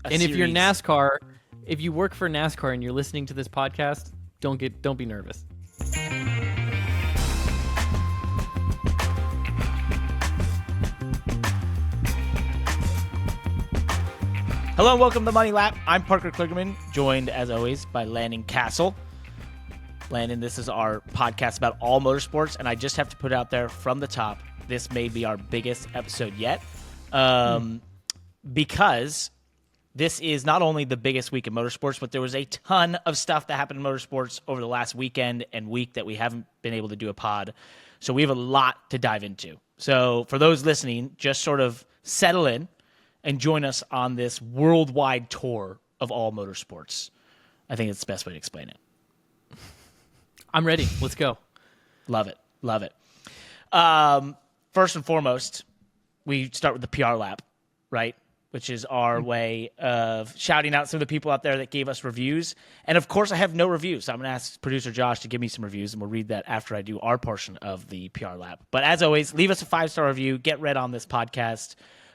And if you're NASCAR, if you work for NASCAR and you're listening to this podcast, don't be nervous. Hello and welcome to Money Lap. I'm Parker Kligerman, joined as always by Landon Cassill. Landon, this is our podcast about all motorsports, and I just have to put out there from the top, this may be our biggest episode yet, because this is not only the biggest week in motorsports, but there was a ton of stuff that happened in motorsports over the last weekend and week that we haven't been able to do a pod. So we have a lot to dive into. So for those listening, just sort of settle in and join us on this worldwide tour of all motorsports. I think it's the best way to explain it. I'm ready. Let's go. Love it. Love it. First and foremost, we start with the PR lap, right? Which is our way of shouting out some of the people out there that gave us reviews. And, of course, I have no reviews. So I'm going to ask producer Josh to give me some reviews, and we'll read that after I do our portion of the PR lap. But, as always, leave us a 5-star review. Get read on this podcast.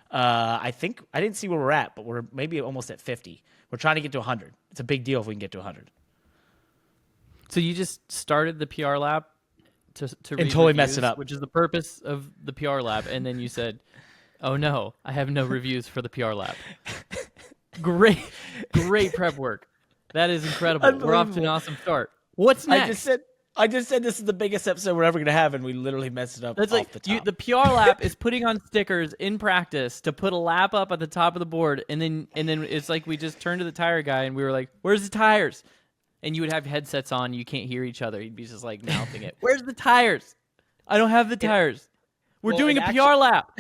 I think I didn't see where we're at, but we're maybe almost at 50. We're trying to get to 100. It's a big deal if we can get to 100. So you just started the PR lap to read and totally reviews, mess it up, which is the purpose of the PR lap, and then you said, "Oh no, I have no reviews for the PR lap." Great prep work. That is incredible. We're off to an awesome start. What's next? I just said this is the biggest episode we're ever going to have, and we literally messed it up. That's off the top. The PR lap is putting on stickers in practice to put a lap up at the top of the board, and then it's like we just turned to the tire guy and we were like, "Where's the tires?" And you would have headsets on, you can't hear each other. He'd be just like mouthing it. "Where's the tires? I don't have the tires. We're doing a PR lap."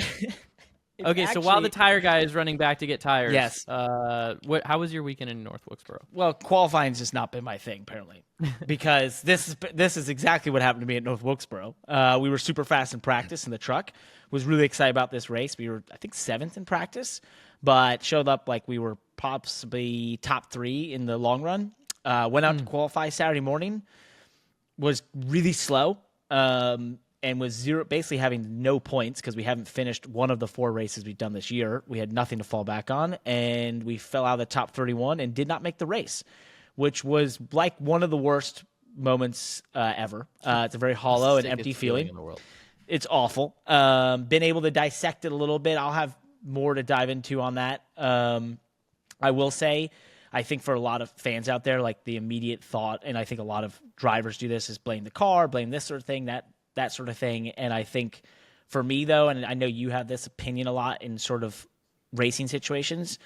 Okay, so while the tire guy is running back to get tires, yes. How was your weekend in North Wilkesboro? Well, qualifying's just not been my thing, apparently, because this is exactly what happened to me at North Wilkesboro. We were super fast in practice in the truck. Was really excited about this race. We were, I think, 7th in practice, but showed up like we were possibly top 3 in the long run. Went out to qualify Saturday morning. Was really slow. And was basically having no points because we haven't finished one of the 4 races we've done this year. We had nothing to fall back on, and we fell out of the top 31 and did not make the race, which was like one of the worst moments ever. It's a very hollow and empty feeling in the world. It's awful. Been able to dissect it a little bit. I'll have more to dive into on that. I will say, I think for a lot of fans out there, like the immediate thought, and I think a lot of drivers do this, is blame the car, blame this sort of thing, that sort of thing. And I think for me, though, and I know you have this opinion a lot in sort of racing situations,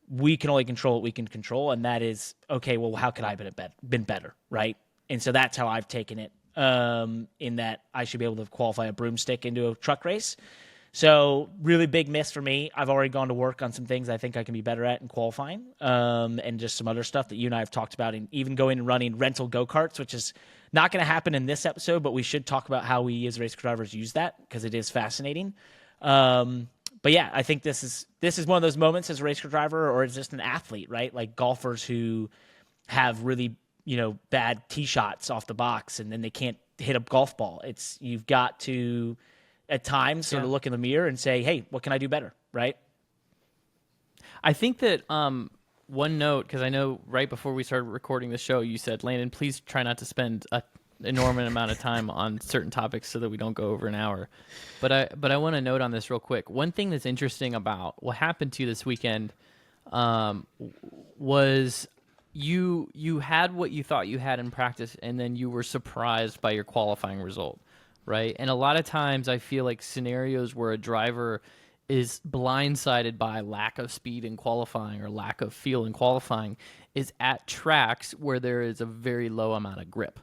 we can only control what we can control, and that is, okay, well, how could I have been better, right? And so that's how I've taken it, in that I should be able to qualify a broomstick into a truck race. So really big miss for me. I've already gone to work on some things I think I can be better at in qualifying, and just some other stuff that you and I have talked about, and even going and running rental go-karts, which is not going to happen in this episode, but we should talk about how we as race car drivers use that because it is fascinating. But yeah, I think this is one of those moments as a race car driver or as just an athlete, right? Like golfers who have really, bad tee shots off the box and then they can't hit a golf ball. You've got to at times sort of look in the mirror and say, hey, what can I do better, right? I think that one note, because I know right before we started recording the show, you said, Landon, please try not to spend an enormous amount of time on certain topics so that we don't go over an hour. But I want to note on this real quick. One thing that's interesting about what happened to you this weekend was you had what you thought you had in practice, and then you were surprised by your qualifying result, right? And a lot of times I feel like scenarios where a driver is blindsided by lack of speed in qualifying or lack of feel in qualifying is at tracks where there is a very low amount of grip,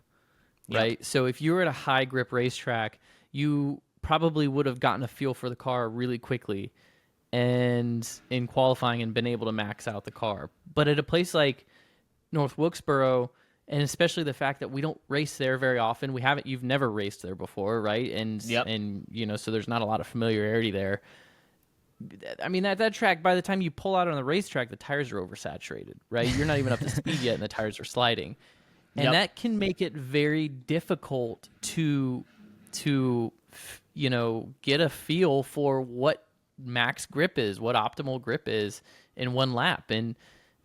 right? Yep. So if you were at a high grip racetrack, you probably would have gotten a feel for the car really quickly and in qualifying and been able to max out the car. But at a place like North Wilkesboro, and especially the fact that we don't race there very often, you've never raced there before, right? And so there's not a lot of familiarity there. I mean, that track, by the time you pull out on the racetrack, the tires are oversaturated, right? You're not even up to speed yet, and the tires are sliding. And that can make it very difficult to get a feel for what max grip is, what optimal grip is, in one lap, and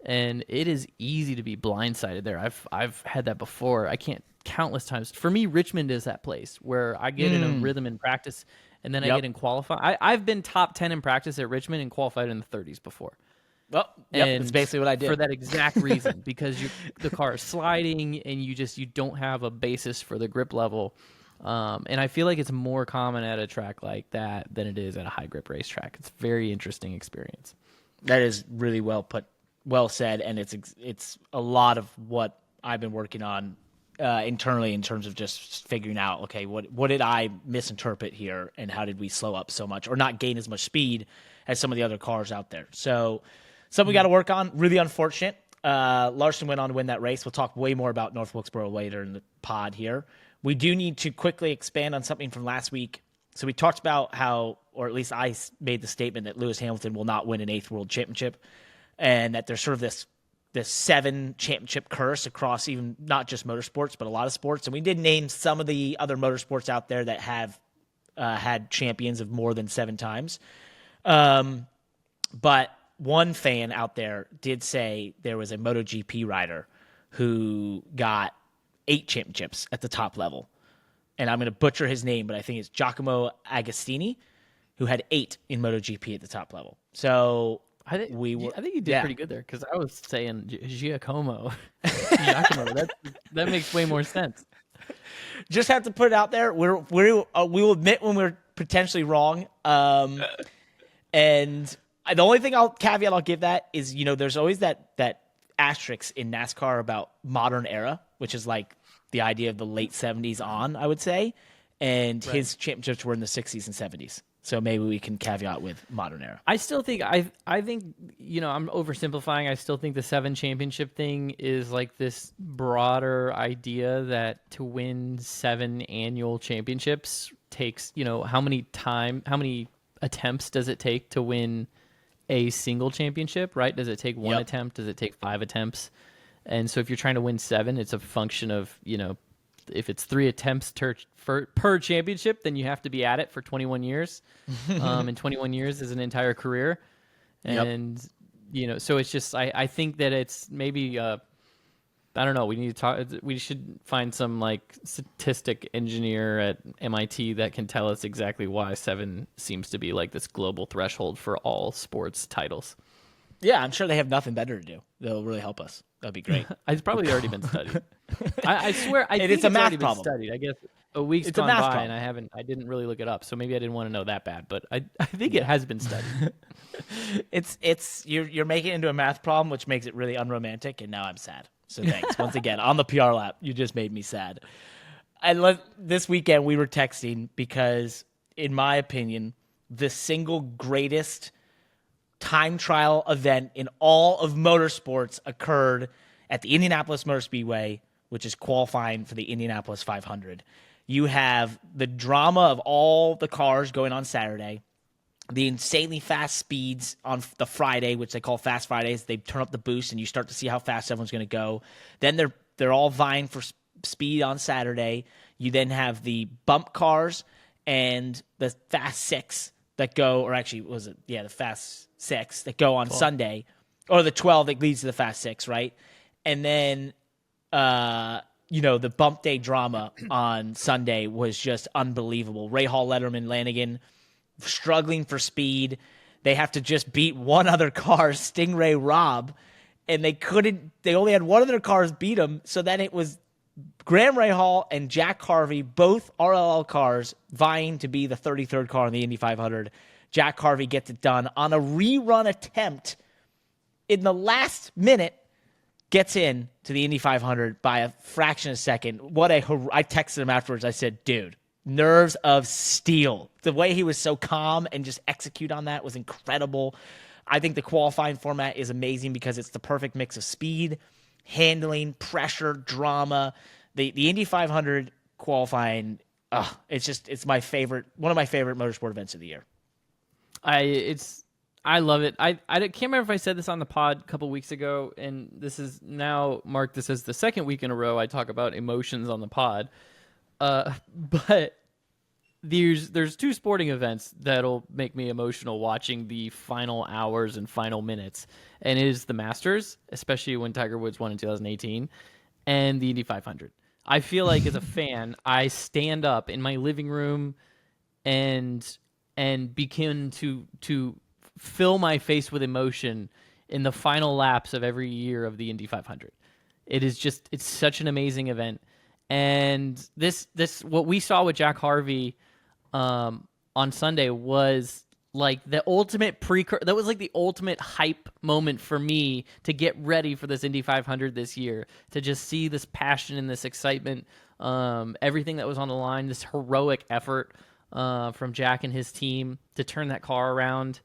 it is easy to be blindsided there. I've had that before. I can't countless times. For me, Richmond is that place where I get in a rhythm in practice, and then I get in qualify. I've been top 10 in practice at Richmond and qualified in the 30s before. Well, that's basically what I did for that exact reason, because the car is sliding and you don't have a basis for the grip level. And I feel like it's more common at a track like that than it is at a high grip racetrack. It's a very interesting experience. That is really well put, well said, and it's a lot of what I've been working on internally in terms of just figuring out, okay, what did I misinterpret here, and how did we slow up so much or not gain as much speed as some of the other cars out there? So something we got to work on. Really unfortunate. Larson went on to win that race. We'll talk way more about North Wilkesboro later in the pod here. We do need to quickly expand on something from last week. So we talked about how, or at least I made the statement that Lewis Hamilton will not win an 8th World Championship, and that there's sort of this 7 championship curse across even not just motorsports, but a lot of sports. And we did name some of the other motorsports out there that have had champions of more than 7 times. But one fan out there did say there was a MotoGP rider who got 8 championships at the top level. And I'm going to butcher his name, but I think it's Giacomo Agostini, who had 8 in MotoGP at the top level. So I think you did pretty good there, because I was saying Giacomo. Giacomo, that makes way more sense. Just have to put it out there. We will admit when we're potentially wrong. And the only caveat I'll give that is, there's always that asterisk in NASCAR about modern era, which is like the idea of the late 70s on, I would say. And his championships were in the 60s and 70s. So maybe we can caveat with modern era. I still think I'm oversimplifying. I still think the 7 championship thing is like this broader idea that to win 7 annual championships takes, how many attempts does it take to win a single championship, right? Does it take 1 attempt? Does it take 5 attempts? And so if you're trying to win 7, it's a function of, if it's 3 attempts per championship, then you have to be at it for 21 years. And 21 years is an entire career. And, so it's just, I think that it's maybe, I don't know, we should find some like statistic engineer at MIT that can tell us exactly why 7 seems to be like this global threshold for all sports titles. Yeah, I'm sure they have nothing better to do. They'll really help us. That'd be great. It's probably already been studied. I swear, I think it's a math already problem. Been studied. I guess a week's gone by, and I didn't really look it up, so maybe I didn't want to know that bad. But I think it has been studied. You're making it into a math problem, which makes it really unromantic, and now I'm sad. So thanks once again on the PR lap. You just made me sad. This weekend we were texting because, in my opinion, the single greatest time trial event in all of motorsports occurred at the Indianapolis Motor Speedway, which is qualifying for the Indianapolis 500. You have the drama of all the cars going on Saturday, the insanely fast speeds on the Friday, which they call Fast Fridays. They turn up the boost, and you start to see how fast everyone's going to go. Then they're all vying for speed on Saturday. You then have the bump cars and the Fast Six that go, or actually, the Fast Six that go on 12. Sunday, or the 12 that leads to the Fast Six, right? And then, the bump day drama on Sunday was just unbelievable. Rahal, Letterman, Landon struggling for speed. They have to just beat one other car, Stingray Robb, and they only had one of their cars beat them. So then it was Graham Rahal and Jack Harvey, both RLL cars, vying to be the 33rd car in the Indy 500. Jack Harvey gets it done on a rerun attempt in the last minute, gets in to the Indy 500 by a fraction of a second. I texted him afterwards. I said, dude, nerves of steel. The way he was so calm and just execute on that was incredible. I think the qualifying format is amazing because it's the perfect mix of speed, handling, pressure, drama. The Indy 500 qualifying, it's my favorite, one of my favorite motorsport events of the year. I love it. I can't remember if I said this on the pod a couple weeks ago, and this is now marked this as the second week in a row I talk about emotions on the pod. But there's two sporting events that'll make me emotional watching the final hours and final minutes, and it is the Masters, especially when Tiger Woods won in 2018, and the Indy 500. I feel like as a fan, I stand up in my living room and begin to fill my face with emotion in the final laps of every year of the Indy 500. It's such an amazing event. And this what we saw with Jack Harvey on Sunday was like the ultimate that was like the ultimate hype moment for me to get ready for this Indy 500 this year, to just see this passion and this excitement, everything that was on the line, this heroic effort from Jack and his team to turn that car around.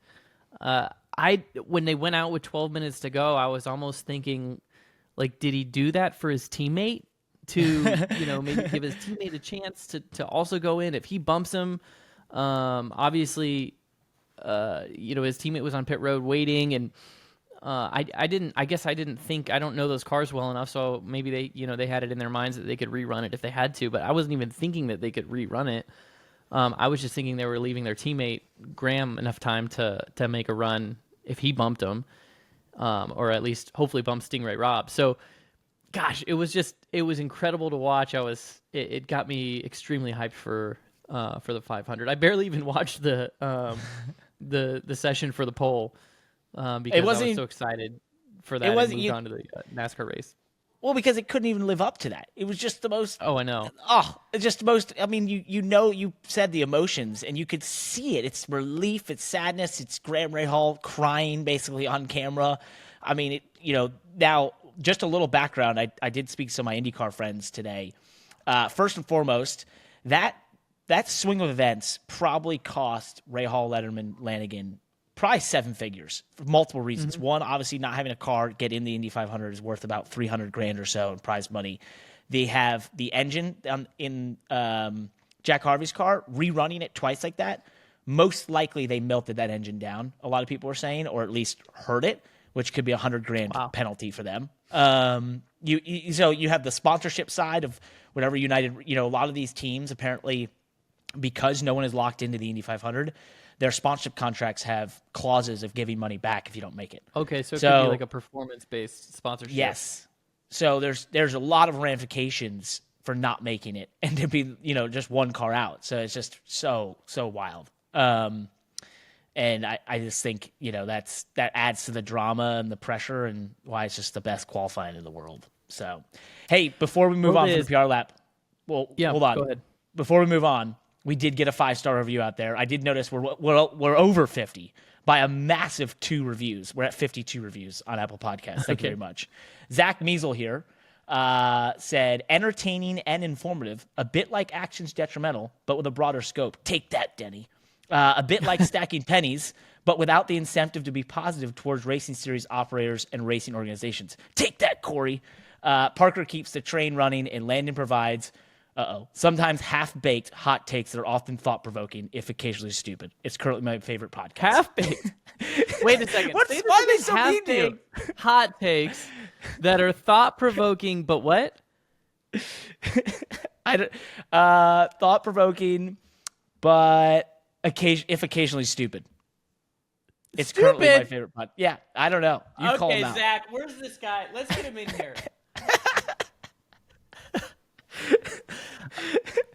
When they went out with 12 minutes to go, I was almost thinking, like, did he do that for his teammate to, maybe give his teammate a chance to also go in if he bumps him? Obviously, his teammate was on pit road waiting, and I don't know those cars well enough, so maybe they had it in their minds that they could rerun it if they had to, but I wasn't even thinking that they could rerun it. I was just thinking they were leaving their teammate Graham enough time to make a run if he bumped him, or at least hopefully bump Stingray Rob. So, gosh, it was incredible to watch. It got me extremely hyped for the 500. I barely even watched the session for the pole because I was so excited for that. And moved on to the NASCAR race. Well, because it couldn't even live up to that. It was just the most. Oh, I know. It's just the most. I mean, you said the emotions, and you could see it. It's relief, it's sadness, it's Graham Rahal crying basically on camera. I mean, now just a little background. I did speak to some of my IndyCar friends today. First and foremost, that swing of events probably cost Rahal, Letterman, Lanigan probably seven figures for multiple reasons. Mm-hmm. One, obviously not having a car get in the Indy 500 is worth about $300,000 or so in prize money. They have the engine in Jack Harvey's car, rerunning it twice like that. Most likely they melted that engine down, a lot of people are saying, or at least hurt it, which could be $100,000 penalty for them. So you have the sponsorship side of whatever United, a lot of these teams apparently, because no one is locked into the Indy 500, their sponsorship contracts have clauses of giving money back if you don't make it. Okay, so it could be like a performance-based sponsorship. Yes. So there's a lot of ramifications for not making it and to be, just one car out. So it's just so wild. And I just think, that adds to the drama and the pressure and why it's just the best qualifying in the world. So, hey, before we move on from the PR lap, hold on. Go ahead. Before we move on, we did get a 5-star review out there. I did notice we're over 50 by a massive 2 reviews. We're at 52 reviews on Apple Podcasts. Thank you very much. Zach Measle here said, entertaining and informative, a bit like Action's Detrimental, but with a broader scope. Take that, Denny. A bit like Stacking Pennies, but without the incentive to be positive towards racing series operators and racing organizations. Take that, Corey. Parker keeps the train running, and Landon provides sometimes half-baked hot takes that are often thought-provoking, if occasionally stupid. It's currently my favorite podcast. Half-baked? Wait a second. Why are they so mean to you? Hot takes that are thought-provoking, but what? Thought-provoking, but if occasionally stupid. It's currently my favorite podcast. Yeah, I don't know. You call him out. Okay, Zach, where's this guy? Let's get him in here.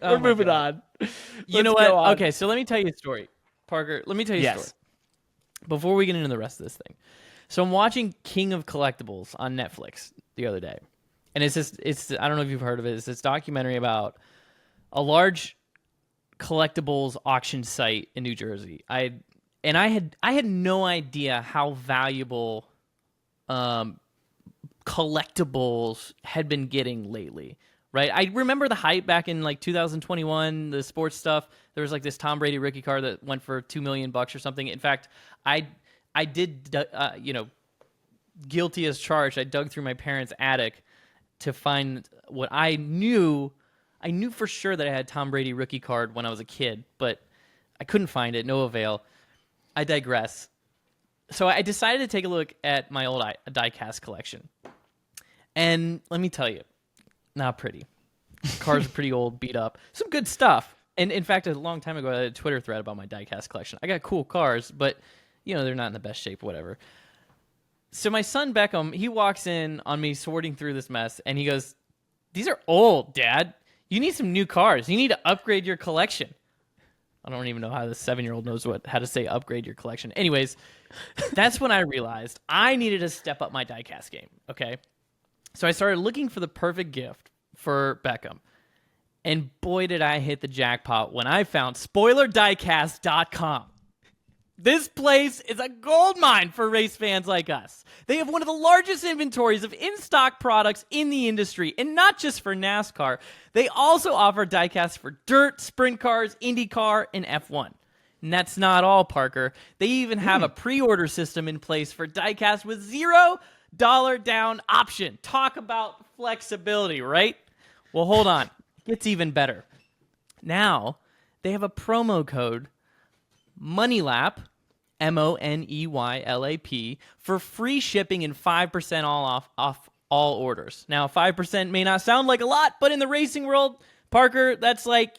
We're moving on. You know what? Okay, so let me tell you a story. Parker, let me tell you a story. Before we get into the rest of this thing. So I'm watching King of Collectibles on Netflix the other day. And it's I don't know if you've heard of it. It's this documentary about a large collectibles auction site in New Jersey. I had no idea how valuable collectibles had been getting lately. Right, I remember the hype back in like 2021, the sports stuff. There was like this Tom Brady rookie car that went for $2 million or something. In fact, I did, guilty as charged. I dug through my parents' attic to find what I knew. I knew for sure that I had Tom Brady rookie card when I was a kid, but I couldn't find it. No avail. I digress. So I decided to take a look at my old diecast collection, and let me tell you. Not pretty. Cars are pretty old, beat up. Some good stuff. And in fact, a long time ago, I had a Twitter thread about my diecast collection. I got cool cars, but they're not in the best shape, whatever. So my son Beckham, he walks in on me sorting through this mess, and he goes, "These are old, Dad. You need some new cars. You need to upgrade your collection." I don't even know how the 7-year-old knows how to say upgrade your collection. Anyways, that's when I realized I needed to step up my diecast game, okay? So I started looking for the perfect gift for Beckham. And boy, did I hit the jackpot when I found SpoilerDiecast.com. This place is a goldmine for race fans like us. They have one of the largest inventories of in-stock products in the industry, and not just for NASCAR. They also offer diecasts for dirt, sprint cars, IndyCar, and F1. And that's not all, Parker. They even have a pre-order system in place for diecasts with $0 down option. Talk about flexibility, right? Well, hold on. It gets even better. Now, they have a promo code moneylap, MONEYLAP, for free shipping and 5% off all orders. Now, 5% may not sound like a lot, but in the racing world, Parker, that's like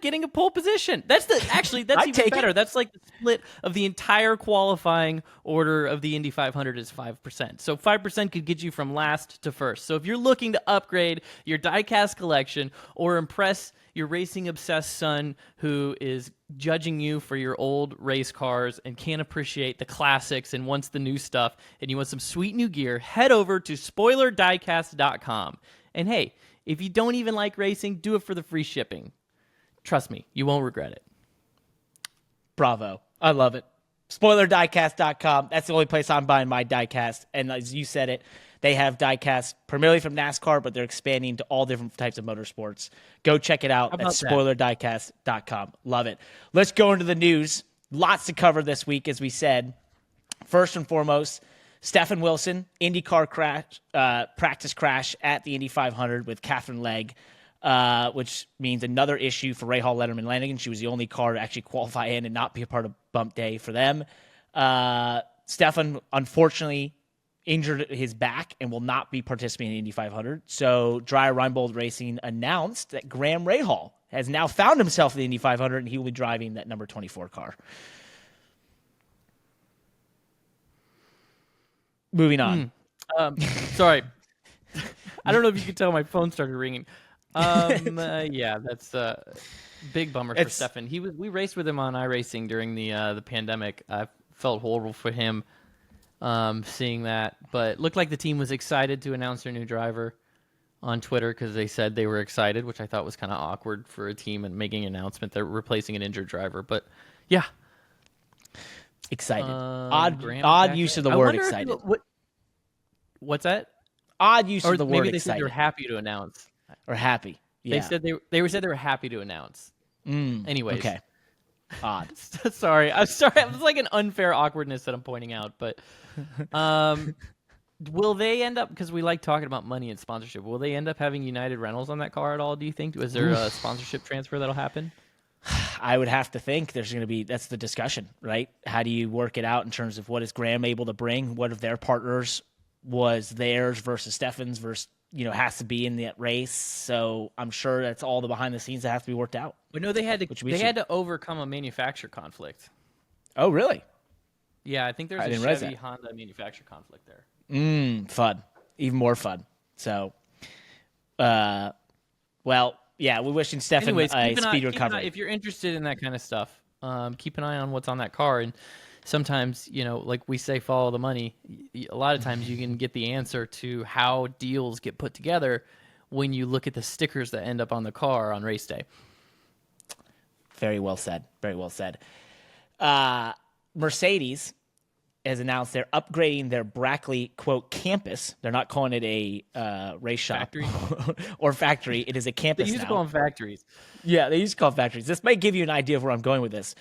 getting a pole position. That's even better. That's like the split of the entire qualifying order of the Indy 500 is 5%. So 5% could get you from last to first. So if you're looking to upgrade your diecast collection or impress your racing-obsessed son who is judging you for your old race cars and can't appreciate the classics and wants the new stuff, and you want some sweet new gear, head over to SpoilerDiecast.com. And hey, if you don't even like racing, do it for the free shipping. Trust me, you won't regret it. Bravo. I love it. SpoilerDiecast.com. That's the only place I'm buying my diecast. And as you said it, they have diecasts primarily from NASCAR, but they're expanding to all different types of motorsports. Go check it out at SpoilerDiecast.com. Love it. Let's go into the news. Lots to cover this week, as we said. First and foremost, Stefan Wilson, IndyCar practice crash at the Indy 500 with Catherine Legg. Which means another issue for Rahal, Letterman, and Landon. She was the only car to actually qualify in and not be a part of bump day for them. Stefan, unfortunately, injured his back and will not be participating in Indy 500. So Dreyer Reinbold Racing announced that Graham Rahal has now found himself in the Indy 500, and he will be driving that number 24 car. Moving on. Sorry. I don't know if you could tell my phone started ringing. Yeah, that's a big bummer for Stefan. We raced with him on iRacing during the pandemic. I felt horrible for him seeing that, but it looked like the team was excited to announce their new driver on Twitter because they said they were excited, which I thought was kind of awkward for a team and making an announcement they're replacing an injured driver. But yeah, excited. Odd use of the word excited. What's that? Odd use of the word maybe they excited. Said they were happy to announce. Or happy. Yeah. They said they were happy to announce. Anyways. Okay. Odd. Sorry. I'm sorry. It was like an unfair awkwardness that I'm pointing out. But will they end up, because we like talking about money and sponsorship, will they end up having United Rentals on that car at all, do you think? Is there a sponsorship transfer that'll happen? I would have to think there's going to be, that's the discussion, right? How do you work it out in terms of what is Graham able to bring? What of their partners was theirs versus Stefan's versus, has to be in that race. So I'm sure that's all the behind the scenes that has to be worked out. But no, they had to overcome a manufacturer conflict. Oh, really? Yeah, I think there's a Chevy Honda manufacturer conflict there. Fun. Even more fun. So, well, yeah, we're wishing Stefan a speedy recovery. If you're interested in that kind of stuff, keep an eye on what's on that car. And sometimes, like we say, follow the money. A lot of times you can get the answer to how deals get put together when you look at the stickers that end up on the car on race day. Very well said. Very well said. Mercedes has announced they're upgrading their Brackley, quote, campus. They're not calling it a race shop factory. or factory. It is a campus now. They used to call them factories. Yeah, they used to call them factories. This might give you an idea of where I'm going with this.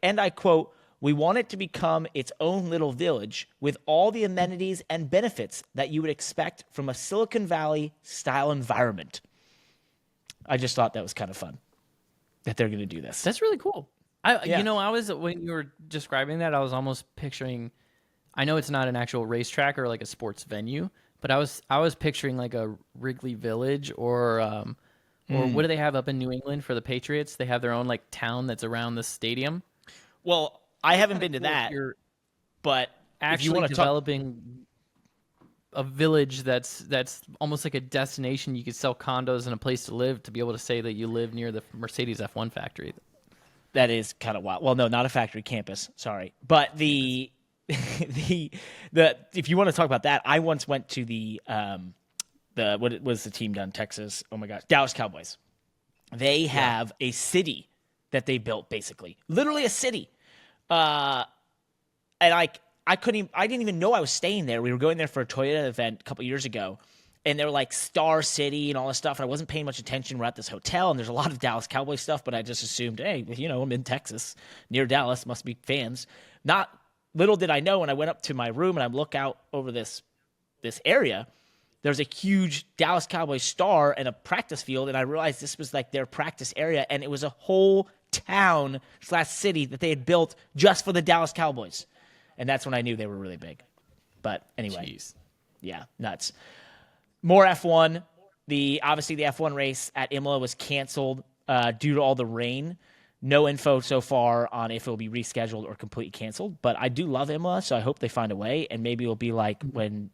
And I quote, "We want it to become its own little village with all the amenities and benefits that you would expect from a Silicon Valley style environment." I just thought that was kind of fun that they're going to do this. That's really cool. When you were describing that, I was almost picturing, I know it's not an actual racetrack or like a sports venue, but I was picturing like a Wrigley Village or Or what do they have up in New England for the Patriots? They have their own like town that's around the stadium. Well, I haven't Kinda been to cool if that, you're but if you actually want to talk, developing a village that's almost like a destination. You could sell condos and a place to live to be able to say that you live near the Mercedes F1 factory. that is kind of wild. Well, no, not a factory, campus. Sorry, but the if you want to talk about that, I once went to the what was the team down in Texas? Oh my gosh, Dallas Cowboys. They have a city that they built, basically, literally a city. And I didn't even know I was staying there. We were going there for a Toyota event a couple years ago, and they're like Star City and all this stuff. And I wasn't paying much attention. We're at this hotel, and there's a lot of Dallas Cowboys stuff, but I just assumed, hey, I'm in Texas, near Dallas, must be fans. Not little did I know when I went up to my room and I look out over this area, there's a huge Dallas Cowboys star and a practice field, and I realized this was like their practice area, and it was a whole town/city that they had built just for the Dallas Cowboys. And that's when I knew they were really big. But anyway, Jeez. Yeah, nuts. More F1. Obviously the F1 race at Imola was canceled due to all the rain. No info so far on if it will be rescheduled or completely canceled. But I do love Imola, so I hope they find a way. And maybe it'll be like when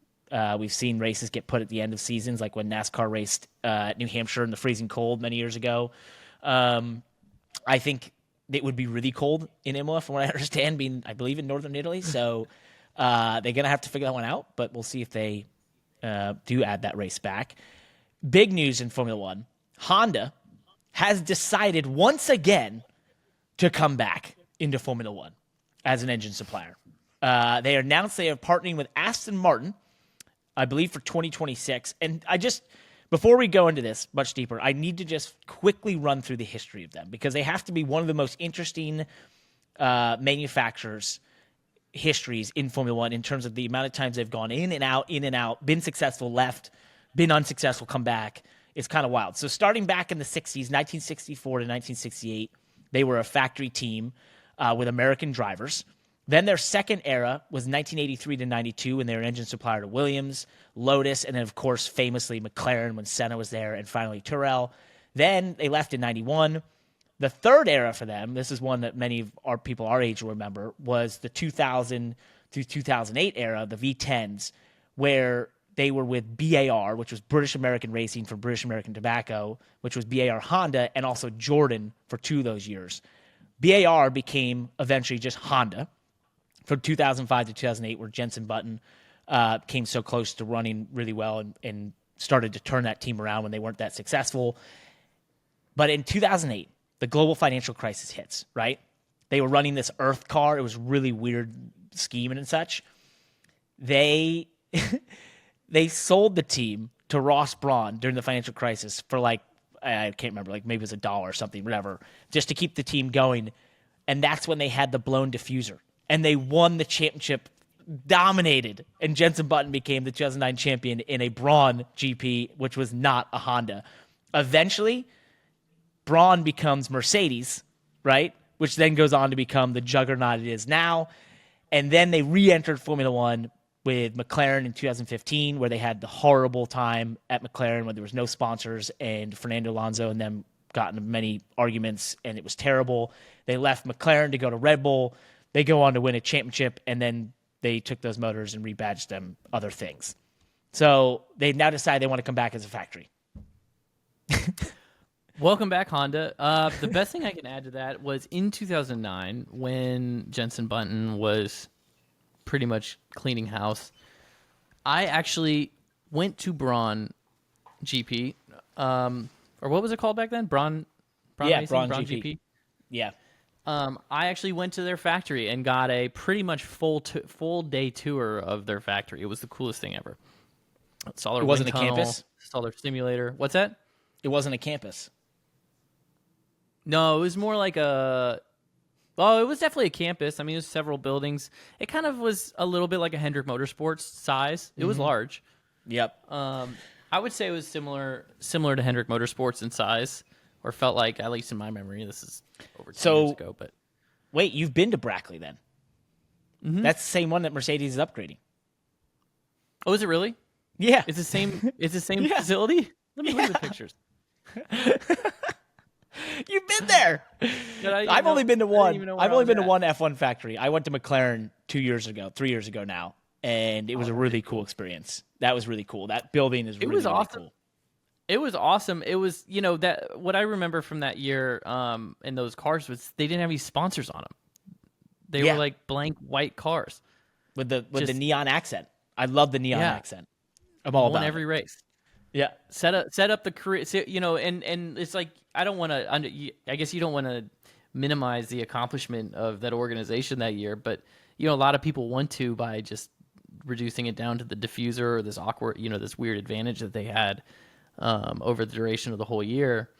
we've seen races get put at the end of seasons, like when NASCAR raced at New Hampshire in the freezing cold many years ago. I think it would be really cold in Imola, from what I understand, being, I believe, in northern Italy. So they're going to have to figure that one out, but we'll see if they do add that race back. Big news in Formula One. Honda has decided once again to come back into Formula One as an engine supplier. They announced they are partnering with Aston Martin, I believe, for 2026. And before we go into this much deeper, I need to just quickly run through the history of them, because they have to be one of the most interesting manufacturers histories in Formula One in terms of the amount of times they've gone in and out, been successful, left, been unsuccessful, come back. It's kind of wild. So starting back in the 60s, 1964 to 1968, they were a factory team with American drivers. Then their second era was 1983 to 92, when they were an engine supplier to Williams, Lotus, and then, of course, famously McLaren when Senna was there, and finally Tyrrell. Then they left in 91. The third era for them, this is one that many of our people our age will remember, was the 2000 through 2008 era, the V10s, where they were with BAR, which was British American Racing for British American Tobacco, which was BAR Honda, and also Jordan for 2 of those years. BAR became eventually just Honda from 2005 to 2008, where Jenson Button came so close to running really well and started to turn that team around when they weren't that successful. But in 2008, the global financial crisis hits, right? They were running this Earth car. It was really weird scheming and such. They sold the team to Ross Brawn during the financial crisis for I can't remember, maybe it was $1 or something, whatever, just to keep the team going. And that's when they had the blown diffuser. And they won the championship, dominated, and Jenson Button became the 2009 champion in a Brawn GP, which was not a Honda. Eventually, Brawn becomes Mercedes, right? Which then goes on to become the juggernaut it is now. And then they re-entered Formula One with McLaren in 2015, where they had the horrible time at McLaren when there was no sponsors, and Fernando Alonso and them got into many arguments, and it was terrible. They left McLaren to go to Red Bull. They go on to win a championship, and then they took those motors and rebadged them other things. So they now decide they want to come back as a factory. Welcome back, Honda. The best thing I can add to that was in 2009, when Jenson Button was pretty much cleaning house, I actually went to Brawn GP, or what was it called back then? Brawn Racing? Brawn GP. Yeah. I actually went to their factory and got a pretty much full day tour of their factory. It was the coolest thing ever. Saw their It wasn't wind a tunnel, campus? saw their simulator. What's that? It wasn't a campus. No, it was more like it was definitely a campus. I mean, it was several buildings. It kind of was a little bit like a Hendrick Motorsports size. It was large. Yep. I would say it was similar to Hendrick Motorsports in size, or felt like, at least in my memory. This is over 10 years ago. But wait, you've been to Brackley then? Mm-hmm. That's the same one that Mercedes is upgrading. Oh, is it really? Yeah. It's the same. It's the same facility. Let me look at the pictures. You've been there. I've only been to one. I've only been to one F1 factory. I went to McLaren 3 years ago now, and it was a really cool experience. That was really cool. That building is really awesome. Cool. It was awesome. It was, that what I remember from that year in those cars was they didn't have any sponsors on them. They were like blank white cars with the neon accent. I love the neon accent. I'm all about every race. Yeah, set up the career. And it's like I don't want to. I guess you don't want to minimize the accomplishment of that organization that year, but a lot of people want to by just reducing it down to the diffuser or this awkward, this weird advantage that they had over the duration of the whole year.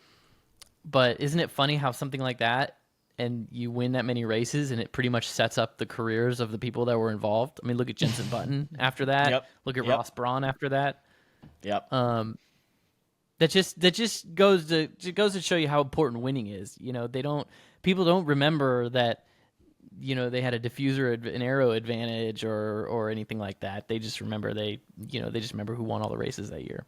But isn't it funny how something like that, and you win that many races, and it pretty much sets up the careers of the people that were involved? I mean, look at Jenson Button after that. Yep. Look at Ross Brawn after that. Yep. That just goes to show you how important winning is. People don't remember that, they had a diffuser, an aero advantage or anything like that. They just remember they just remember who won all the races that year.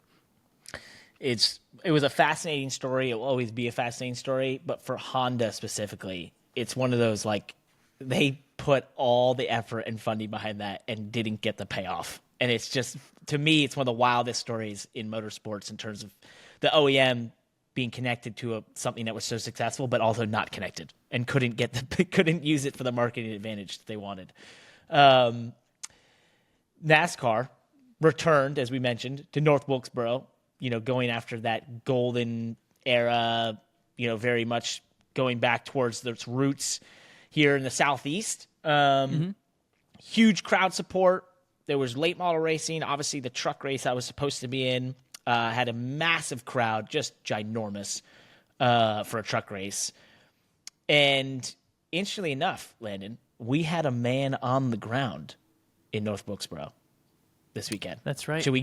It was a fascinating story. It will always be a fascinating story, but for Honda specifically, it's one of those, like, they put all the effort and funding behind that and didn't get the payoff. And it's just, to me, it's one of the wildest stories in motorsports in terms of the OEM being connected to something that was so successful, but also not connected and couldn't use it for the marketing advantage that they wanted. NASCAR returned, as we mentioned, to North Wilkesboro, going after that golden era, very much going back towards its roots here in the Southeast. Huge crowd support. There was late model racing. Obviously, the truck race I was supposed to be in had a massive crowd, just ginormous for a truck race. And interestingly enough, Landon, we had a man on the ground in North Wilkesboro this weekend. That's right. Should we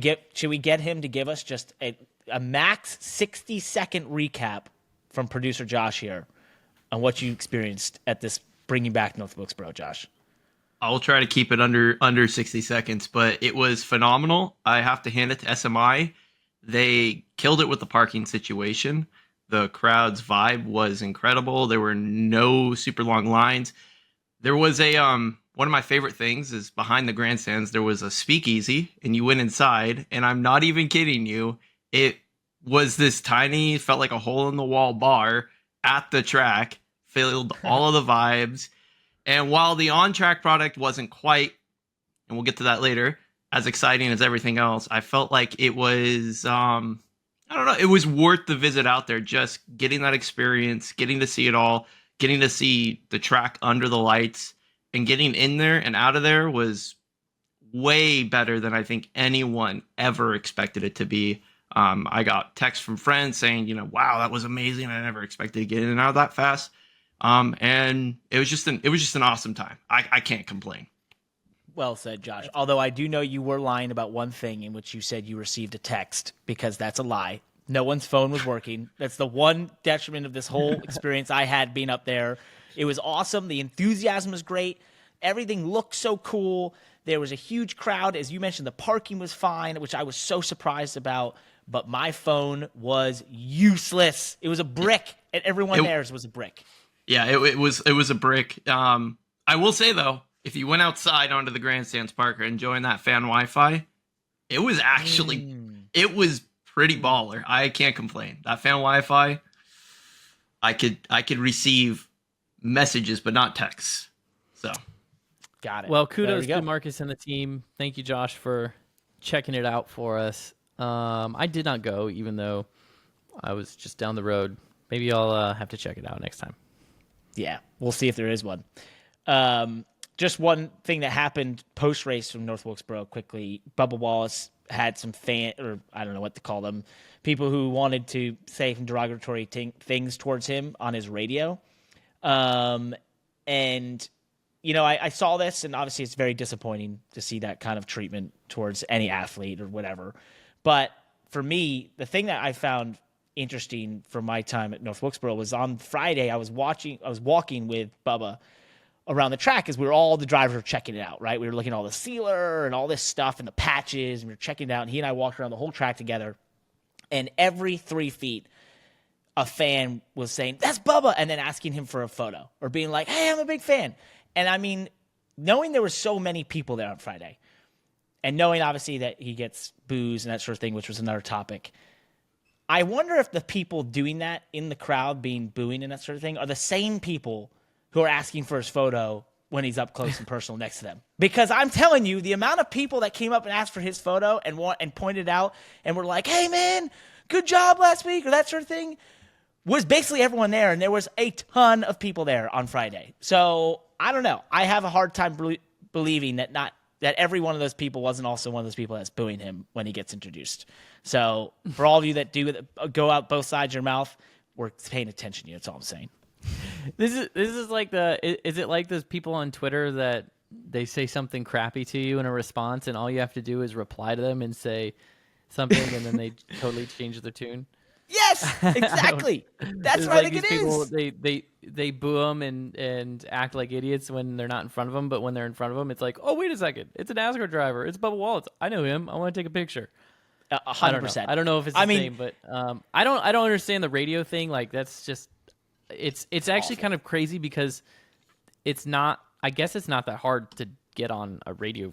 get him to give us just a max 60-second recap from producer Josh here on what you experienced at this bringing back North Wilkesboro, Josh? I'll try to keep it under 60 seconds, but it was phenomenal. I have to hand it to SMI. They killed it with the parking situation. The crowd's vibe was incredible. There were no super long lines. There was a one of my favorite things is behind the grandstands, there was a speakeasy, and you went inside, and I'm not even kidding you. It was this tiny, felt like a hole in the wall bar at the track, filled all of the vibes. And while the on-track product wasn't quite, and we'll get to that later, as exciting as everything else, I felt like it was, it was worth the visit out there, just getting that experience, getting to see it all, getting to see the track under the lights, and getting in there and out of there was way better than I think anyone ever expected it to be. I got texts from friends saying, wow, that was amazing. I never expected to get in and out that fast. And it was just an awesome time. I can't complain. Well said, Josh. Although I do know you were lying about one thing in which you said you received a text, because that's a lie. No one's phone was working. That's the one detriment of this whole experience I had being up there. It was awesome. The enthusiasm was great. Everything looked so cool. There was a huge crowd. As you mentioned, the parking was fine, which I was so surprised about. But my phone was useless. It was a brick, and everyone theirs was a brick. Yeah, it was a brick. I will say, though, if you went outside onto the grandstands, Parker, enjoying that fan Wi-Fi, it was actually it was pretty baller. I can't complain. That fan Wi-Fi, I could receive messages, but not texts. So, got it. Well, kudos to Marcus and the team. Thank you, Josh, for checking it out for us. I did not go, even though I was just down the road. Maybe I'll have to check it out next time. Yeah, we'll see if there is one. Just one thing that happened post-race from North Wilkesboro quickly. Bubba Wallace had some or I don't know what to call them, people who wanted to say some derogatory things towards him on his radio. And, I saw this, and obviously it's very disappointing to see that kind of treatment towards any athlete or whatever. But for me, the thing that I found interesting from my time at North Wilkesboro was on Friday, I was walking with Bubba around the track as all the drivers were checking it out, right? We were looking at all the sealer and all this stuff and the patches, and we were checking it out, and he and I walked around the whole track together. And every 3 feet, a fan was saying, "That's Bubba," and then asking him for a photo or being like, "Hey, I'm a big fan." And I mean, knowing there were so many people there on Friday and knowing obviously that he gets boos and that sort of thing, which was another topic, I wonder if the people doing that in the crowd being booing and that sort of thing are the same people who are asking for his photo when he's up close and personal next to them. Because I'm telling you, the amount of people that came up and asked for his photo and pointed out and were like, "Hey, man, good job last week," or that sort of thing, was basically everyone there, and there was a ton of people there on Friday. So I don't know. I have a hard time believing that every one of those people wasn't also one of those people that's booing him when he gets introduced. So for all of you that do go out both sides of your mouth, we're paying attention to you. That's all I'm saying. This is like is it like those people on Twitter that they say something crappy to you in a response, and all you have to do is reply to them and say something, and then they totally change their tune? Yes, exactly. That's what I think it is. They boo them and act like idiots when they're not in front of them, but when they're in front of them, it's like, "Oh, wait a second, it's a NASCAR driver. It's Bubba Wallace. I know him. I want to take a picture." 100%. I don't know if it's the same, but I don't understand the radio thing. Like, that's just it's actually kind of crazy because it's not. I guess it's not that hard to get on a radio.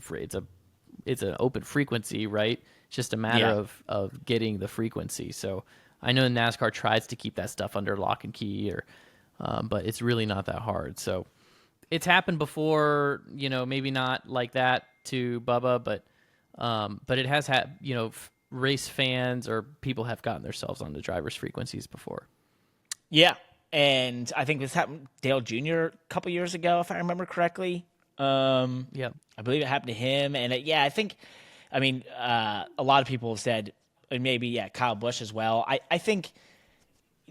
It's an open frequency, right? It's just a matter of getting the frequency. So I know NASCAR tries to keep that stuff under lock and key, but it's really not that hard. So it's happened before, maybe not like that to Bubba, but it has had, race fans or people have gotten themselves on the driver's frequencies before. Yeah, and I think this happened Dale Jr. a couple years ago, if I remember correctly. I believe it happened to him, and I think, a lot of people have said, and maybe Kyle Busch as well. I think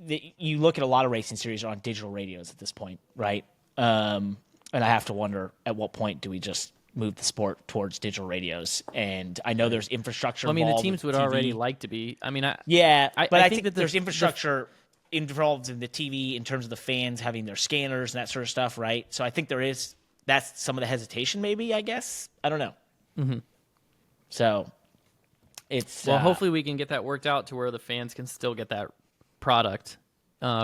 that you look at a lot of racing series on digital radios at this point, right? And I have to wonder, at what point do we just move the sport towards digital radios? And I know there's infrastructure. The teams would already like to be. I think that there's infrastructure involved in the TV in terms of the fans having their scanners and that sort of stuff, right? So I think that's some of the hesitation, maybe, I guess. I don't know. Mm-hmm. So it's hopefully we can get that worked out to where the fans can still get that product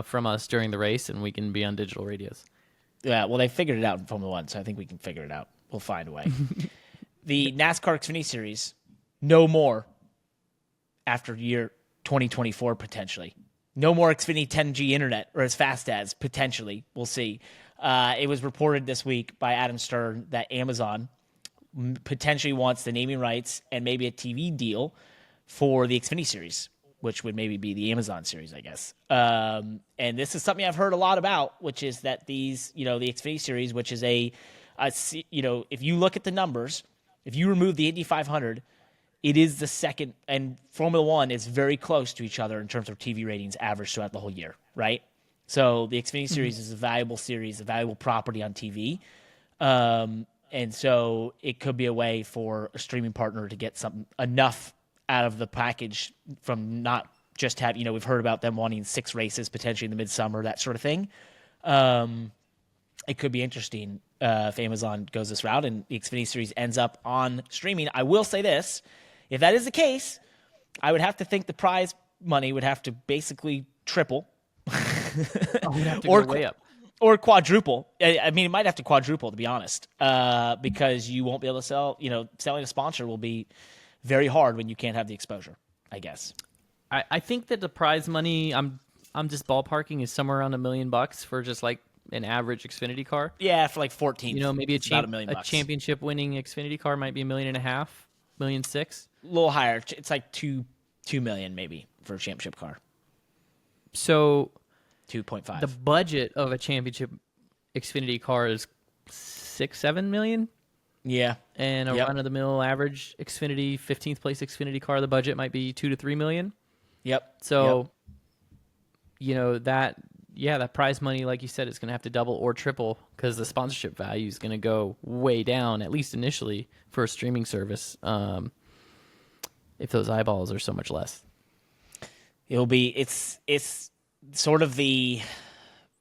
from us during the race, and we can be on digital radios. Yeah, well, they figured it out in Formula One, so I think we can figure it out. We'll find a way. The NASCAR Xfinity Series, no more after year 2024, potentially. No more Xfinity 10G internet, or as fast as, potentially. We'll see. It was reported this week by Adam Stern that Amazon potentially wants the naming rights and maybe a TV deal for the Xfinity Series, which would maybe be the Amazon Series, I guess. And this is something I've heard a lot about, which is that the Xfinity Series, which is if you look at the numbers, if you remove the Indy 500, it is the second, and Formula One is very close to each other in terms of TV ratings averaged throughout the whole year, right? So the Xfinity Series is a valuable series, a valuable property on TV. And so it could be a way for a streaming partner to get enough out of the package from not just have, we've heard about them wanting 6 races potentially in the midsummer, that sort of thing. It could be interesting if Amazon goes this route and the Xfinity Series ends up on streaming. I will say this. If that is the case, I would have to think the prize money would have to basically triple. Or go way up. Or quadruple. It might have to quadruple, to be honest, because you won't be able to sell. Selling a sponsor will be very hard when you can't have the exposure, I guess. I think that the prize money, I'm just ballparking, is somewhere around $1 million for just like an average Xfinity car. Yeah, for like 14. Maybe about $1 million. A championship winning Xfinity car might be $1.5 million, $1.6 million. A little higher. It's like $2 million maybe for a championship car. So 2.5. The budget of a championship Xfinity car is $6-7 million. Yeah. And a run-of-the-mill average Xfinity, 15th place Xfinity car, the budget might be $2 to $3 million. Yep. So, that prize money, like you said, is going to have to double or triple because the sponsorship value is going to go way down, at least initially, for a streaming service, if those eyeballs are so much less. It's sort of the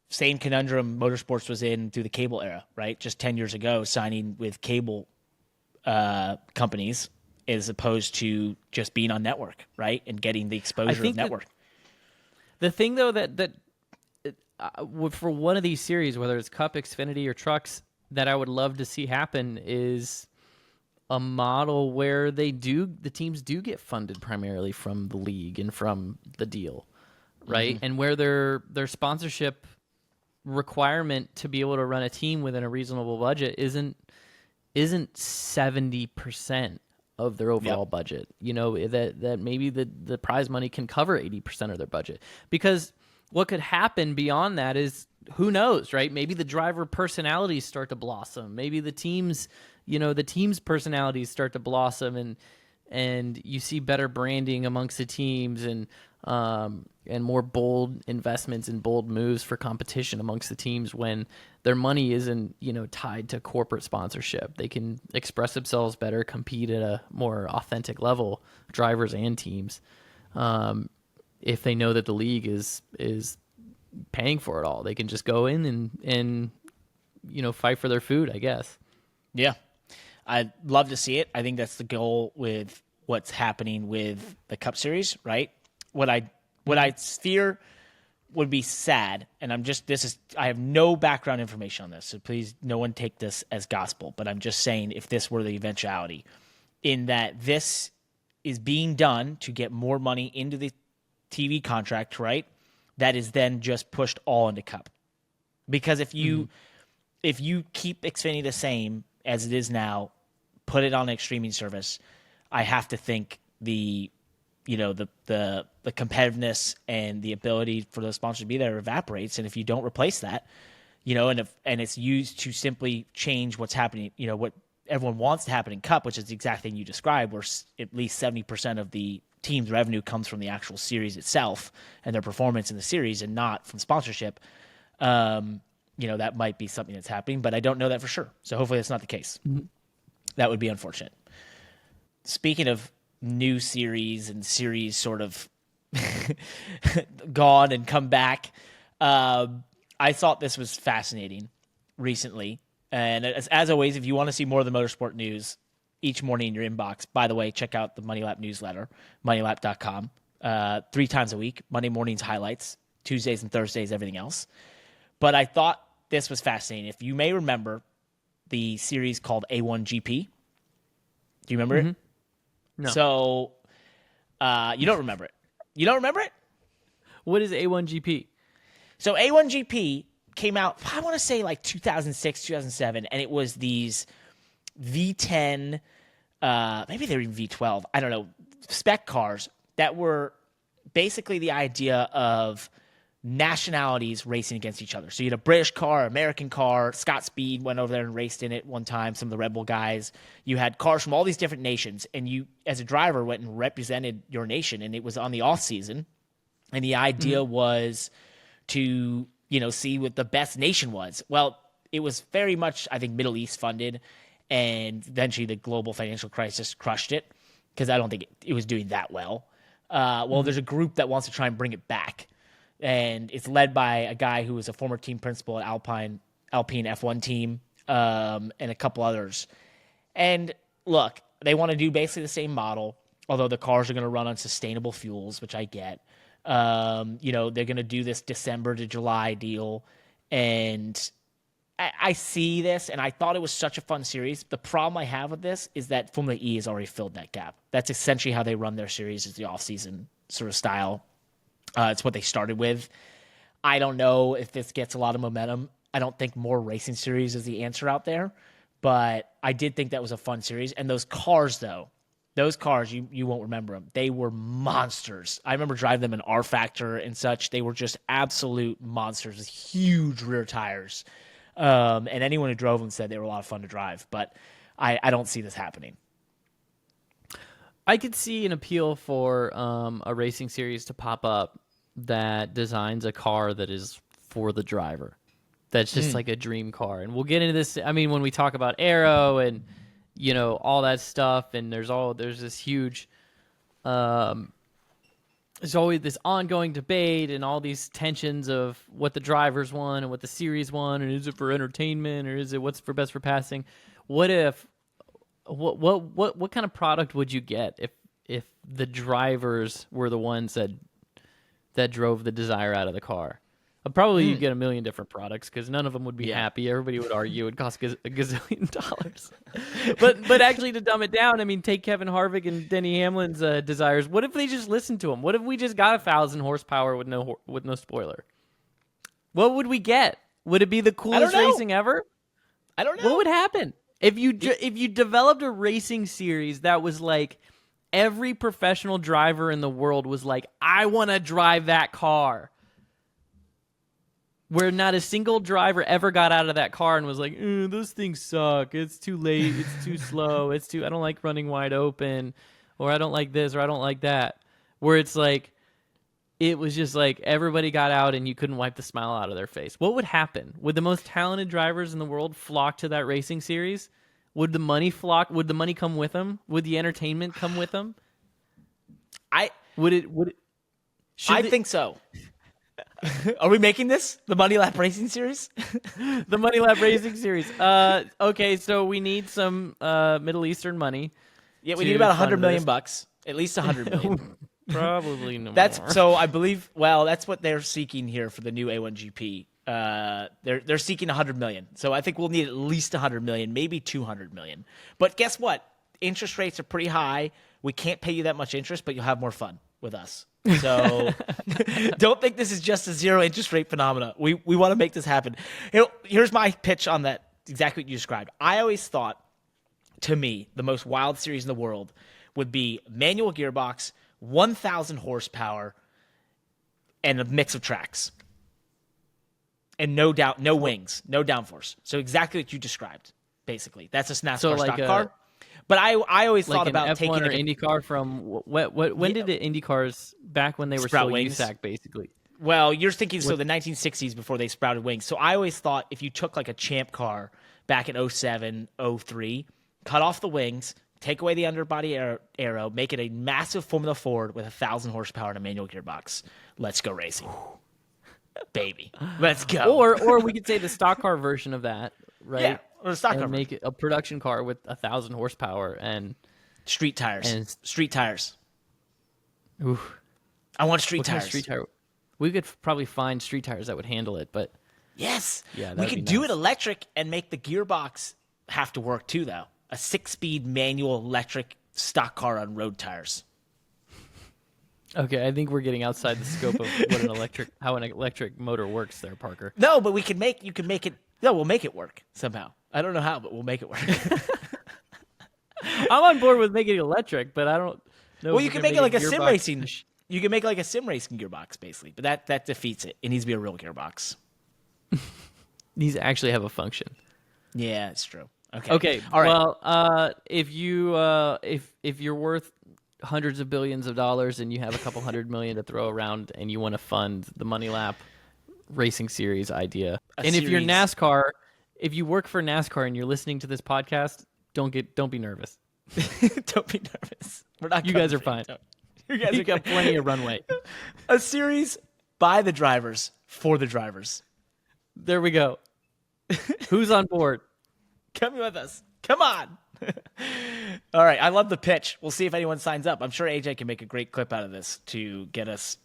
same conundrum Motorsports was in through the cable era, right? Just 10 years ago, signing with cable companies as opposed to just being on network, right? And getting the exposure of network. The thing though for one of these series, whether it's Cup, Xfinity, or Trucks, that I would love to see happen is a model where the teams do get funded primarily from the league and from the deal, right? And where their sponsorship requirement to be able to run a team within a reasonable budget isn't 70% of their overall budget. That maybe the prize money can cover 80% of their budget. Because what could happen beyond that is, who knows, right? Maybe the driver personalities start to blossom. Maybe the team's personalities start to blossom, and you see better branding amongst the teams, and more bold investments and bold moves for competition amongst the teams when their money isn't, tied to corporate sponsorship. They can express themselves better, compete at a more authentic level, drivers and teams, if they know that the league is paying for it all. They can just go in and fight for their food, I guess. Yeah. I'd love to see it. I think that's the goal with what's happening with the Cup Series, right? What I fear would be sad, and I have no background information on this, so please no one take this as gospel, but I'm just saying, if this were the eventuality, in that this is being done to get more money into the TV contract, right? That is then just pushed all into Cup. Because if you keep Xfinity the same as it is now, put it on a streaming service, I have to think the competitiveness and the ability for those sponsors to be there evaporates. And if you don't replace that, and it's used to simply change what's happening, what everyone wants to happen in Cup, which is the exact thing you described, where at least 70% of the team's revenue comes from the actual series itself and their performance in the series, and not from sponsorship. That might be something that's happening, but I don't know that for sure. So hopefully that's not the case. Mm-hmm. That would be unfortunate. Speaking of new series and series sort of gone and come back, I thought this was fascinating recently. And as always, if you want to see more of the motorsport news each morning in your inbox, by the way, check out the MoneyLap newsletter, moneylap.com, 3 times a week, Monday mornings highlights, Tuesdays and Thursdays, everything else. But I thought this was fascinating. If you may remember the series called A1GP. Do you remember it? No. So you don't remember it. You don't remember it? What is A1GP? So A1GP came out, I want to say like 2006, 2007, and it was these V10, maybe they were even V12, I don't know, spec cars that were basically the idea of nationalities racing against each other. So you had a British car, American car. Scott Speed went over there and raced in it one time, some of the Red Bull guys. You had cars from all these different nations, and you, as a driver, went and represented your nation, and it was on the off season. And the idea was to, see what the best nation was. Well, it was very much, I think, Middle East funded, and eventually the global financial crisis crushed it, because I don't think it was doing that well. There's a group that wants to try and bring it back. And it's led by a guy who was a former team principal at Alpine F1 team, and a couple others. And look, they want to do basically the same model, although the cars are going to run on sustainable fuels, which I get. They're going to do this December to July deal. And I see this, and I thought it was such a fun series. The problem I have with this is that Formula E has already filled that gap. That's essentially how they run their series, is the off-season sort of style. It's what they started with. I don't know if this gets a lot of momentum. I don't think more racing series is the answer out there, but I did think that was a fun series. And those cars, though, you won't remember them. They were monsters. I remember driving them in R Factor and such. They were just absolute monsters with huge rear tires. And anyone who drove them said they were a lot of fun to drive, but I don't see this happening. I could see an appeal for a racing series to pop up that designs a car that is for the driver. That's just like a dream car. And we'll get into this. I mean, when we talk about aero and, all that stuff, and there's this huge, there's always this ongoing debate and all these tensions of what the drivers want and what the series want, and is it for entertainment or is it what's for best for passing? What kind of product would you get if the drivers were the ones that that drove the desire out of the car. Probably you'd get a million different products because none of them would be happy. Everybody would argue it would cost a gazillion dollars. But actually, to dumb it down, I mean, take Kevin Harvick and Denny Hamlin's desires. What if they just listened to them? What if we just got 1,000 horsepower with no spoiler? What would we get? Would it be the coolest racing ever? I don't know. What would happen if you developed a racing series that was like every professional driver in the world was like, I want to drive that car? Where not a single driver ever got out of that car and was like, those things suck. It's too late. It's too slow. I don't like running wide open, or I don't like this, or I don't like that. Where it's like, it was just like everybody got out and you couldn't wipe the smile out of their face. What would happen? Would the most talented drivers in the world flock to that racing series? Would the money flock? Would the money come with them? Would the entertainment come with them? I think so. Are we making this the Money Lap Racing Series? The Money Lap Racing Series. Okay, so we need some Middle Eastern money. Yeah, we need about $100 million bucks. At least $100 million. Probably no That's more. so. I believe. Well, that's what they're seeking here for the new A1 GP. They're seeking $100 million. So I think we'll need at least $100 million, maybe $200 million. But guess what? Interest rates are pretty high. We can't pay you that much interest, but you'll have more fun with us. So don't think this is just a zero interest rate phenomena. We want to make this happen. Here's my pitch on that, exactly what you described. I always thought, to me, the most wild series in the world would be manual gearbox, 1,000 horsepower, and a mix of tracks. And no wings, no downforce. So exactly what you described, basically. That's a NASCAR stock car. But I always thought about F1 taking or IndyCar from when did the IndyCars, back when they were still wings? USAC basically? Well, you're thinking the 1960s before they sprouted wings. So I always thought if you took like a champ car back in 07, 03, cut off the wings, take away the underbody aero, make it a massive Formula Ford with 1,000 horsepower and a manual gearbox. Let's go racing. Baby. Let's go. Or we could say the stock car version of that, right? Yeah, or the stock car. Make it a production car with 1,000 horsepower and street tires. Street tires. Ooh. I want street What kind tires. of street tire? We could probably find street tires that would handle it, but yes. Yeah, we could do it electric and make the gearbox have to work too, though. A 6-speed manual electric stock car on road tires. Okay, I think we're getting outside the scope of how an electric motor works there, Parker. No, but you can make it. No, we'll make it work somehow. I don't know how, but we'll make it work. I'm on board with making it electric, but I don't know. Well, you can make it like a sim racing. You can make like a sim racing gearbox, basically, but that defeats it. It needs to be a real gearbox. Needs to actually have a function. Yeah, it's true. Okay. All right. Well, if you're worth hundreds of billions of dollars and you have a couple $100 million to throw around and you want to fund the Money Lap Racing Series idea, if you're NASCAR, if you work for NASCAR and you're listening to this podcast, don't be nervous. Don't be nervous. We're not. You guys are fine. You got plenty of runway. A series by the drivers for the drivers. There we go. Who's on board? Come with us. Come on. All right. I love the pitch. We'll see if anyone signs up. I'm sure AJ can make a great clip out of this to get us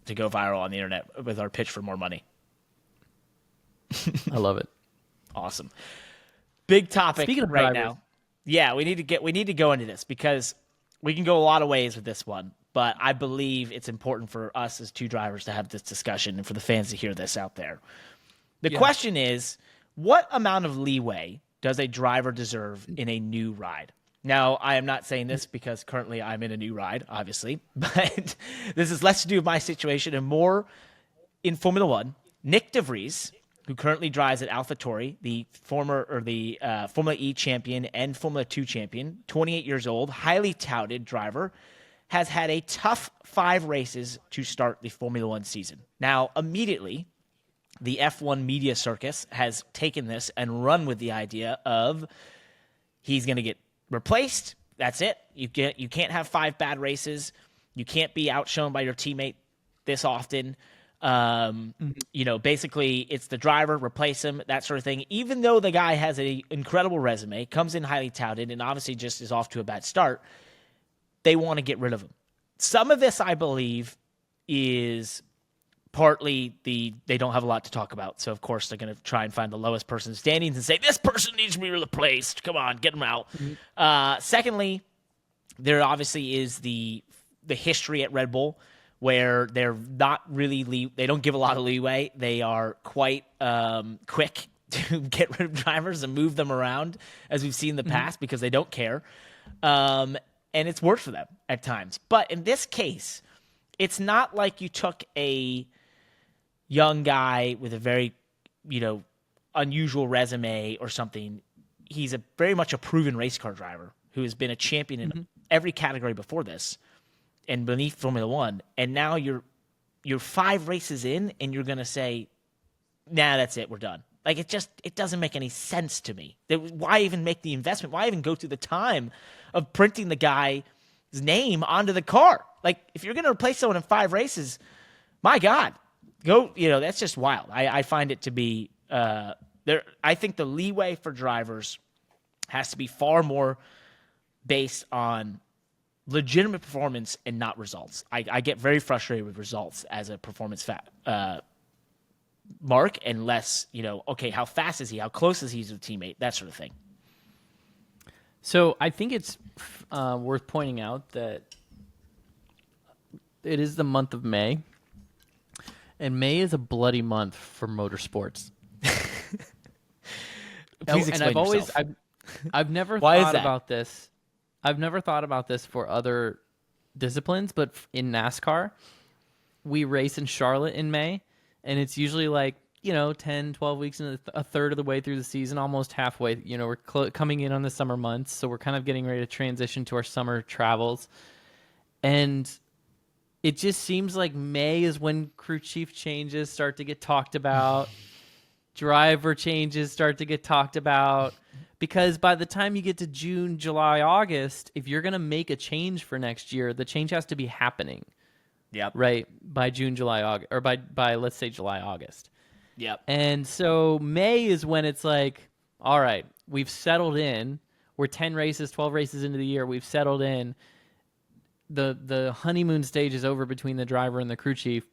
to go viral on the internet with our pitch for more money. I love it. Awesome. Big topic. Speaking of right drivers. now. Yeah, we need to go into this because we can go a lot of ways with this one, but I believe it's important for us as two drivers to have this discussion and for the fans to hear this out there. The question is, what amount of leeway does a driver deserve in a new ride? Now, I am not saying this because currently I'm in a new ride, obviously, but this is less to do with my situation and more in Formula One. Nick DeVries, who currently drives at AlphaTauri, the Formula E champion and Formula 2 champion, 28 years old, highly touted driver, has had a tough 5 races to start the Formula 1 season. Now, immediately, the F1 media circus has taken this and run with the idea of he's going to get replaced. That's it. You can't have 5 bad races. You can't be outshone by your teammate this often. Basically it's the driver, replace him, that sort of thing. Even though the guy has an incredible resume, comes in highly touted, and obviously just is off to a bad start, they want to get rid of him. Some of this, I believe, is partly they don't have a lot to talk about. So, of course, they're going to try and find the lowest person in standings and say, this person needs to be replaced. Come on, get them out. Secondly, there obviously is the history at Red Bull where they're not really they don't give a lot of leeway. They are quite quick to get rid of drivers and move them around, as we've seen in the past, because they don't care. And it's worked for them at times. But in this case, it's not like you took a young guy with a very, unusual resume or something. He's very much a proven race car driver who has been a champion in every category before this and beneath Formula One. And now you're 5 races in and you're going to say, nah, that's it. We're done. Like, it doesn't make any sense to me. Why even make the investment? Why even go through the time of printing the guy's name onto the car? Like, if you're going to replace someone in 5 races, my God, go, that's just wild. I find it to be, I think the leeway for drivers has to be far more based on legitimate performance and not results. I get very frustrated with results as a performance mark, and less, okay, how fast is he? How close is he to a teammate? That sort of thing. So I think it's worth pointing out that it is the month of May, and May is a bloody month for motorsports. Please explain yourself. I've never Why is thought that? about this. I've never thought about this for other disciplines, but in NASCAR, we race in Charlotte in May, and it's usually like, 10, 12 weeks into a third of the way through the season, almost halfway. We're coming in on the summer months, so we're kind of getting ready to transition to our summer travels. And it just seems like May is when crew chief changes start to get talked about, driver changes start to get talked about, because by the time you get to June, July, August, if you're going to make a change for next year, the change has to be happening. Yep. Right, by June, July, August, or by let's say July, August. Yep. And so May is when it's like, all right, we've settled in. We're 10 races, 12 races into the year. We've settled in. The honeymoon stage is over between the driver and the crew chief.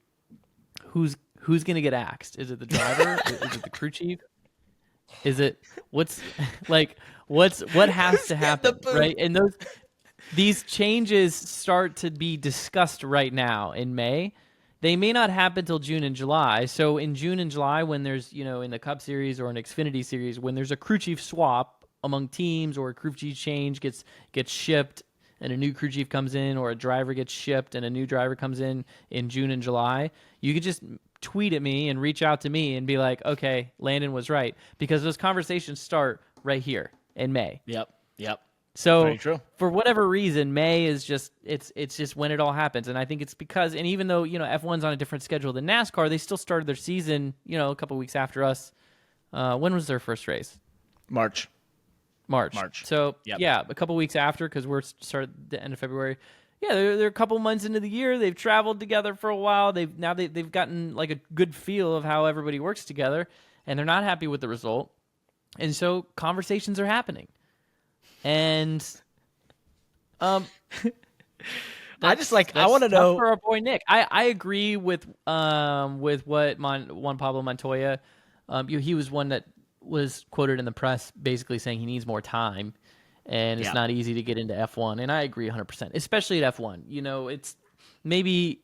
Who's going to get axed? Is it the driver? Is it the crew chief? Is it what has to happen, right? And these changes start to be discussed right now in May. They may not happen till June and July. So in June and July, when there's, in the Cup Series or an Xfinity Series, when there's a crew chief swap among teams or a crew chief change gets shipped and a new crew chief comes in, or a driver gets shipped and a new driver comes in June and July, you could just tweet at me and reach out to me and be like, okay, Landon was right. Because those conversations start right here in May. Yep. So very true. For whatever reason, May is just it's just when it all happens, and I think it's because, and even though F1's on a different schedule than NASCAR, they still started their season a couple weeks after us. When was their first race? March. So yep. Yeah, a couple weeks after, because we're started the end of February. Yeah, they're a couple months into the year. They've traveled together for a while. They've gotten like a good feel of how everybody works together, and they're not happy with the result, and so conversations are happening. And I want to know for our boy Nick. I agree with what Juan Pablo Montoya. He was one that was quoted in the press basically saying he needs more time, and it's not easy to get into F1. And I agree 100%, especially at F1. It's maybe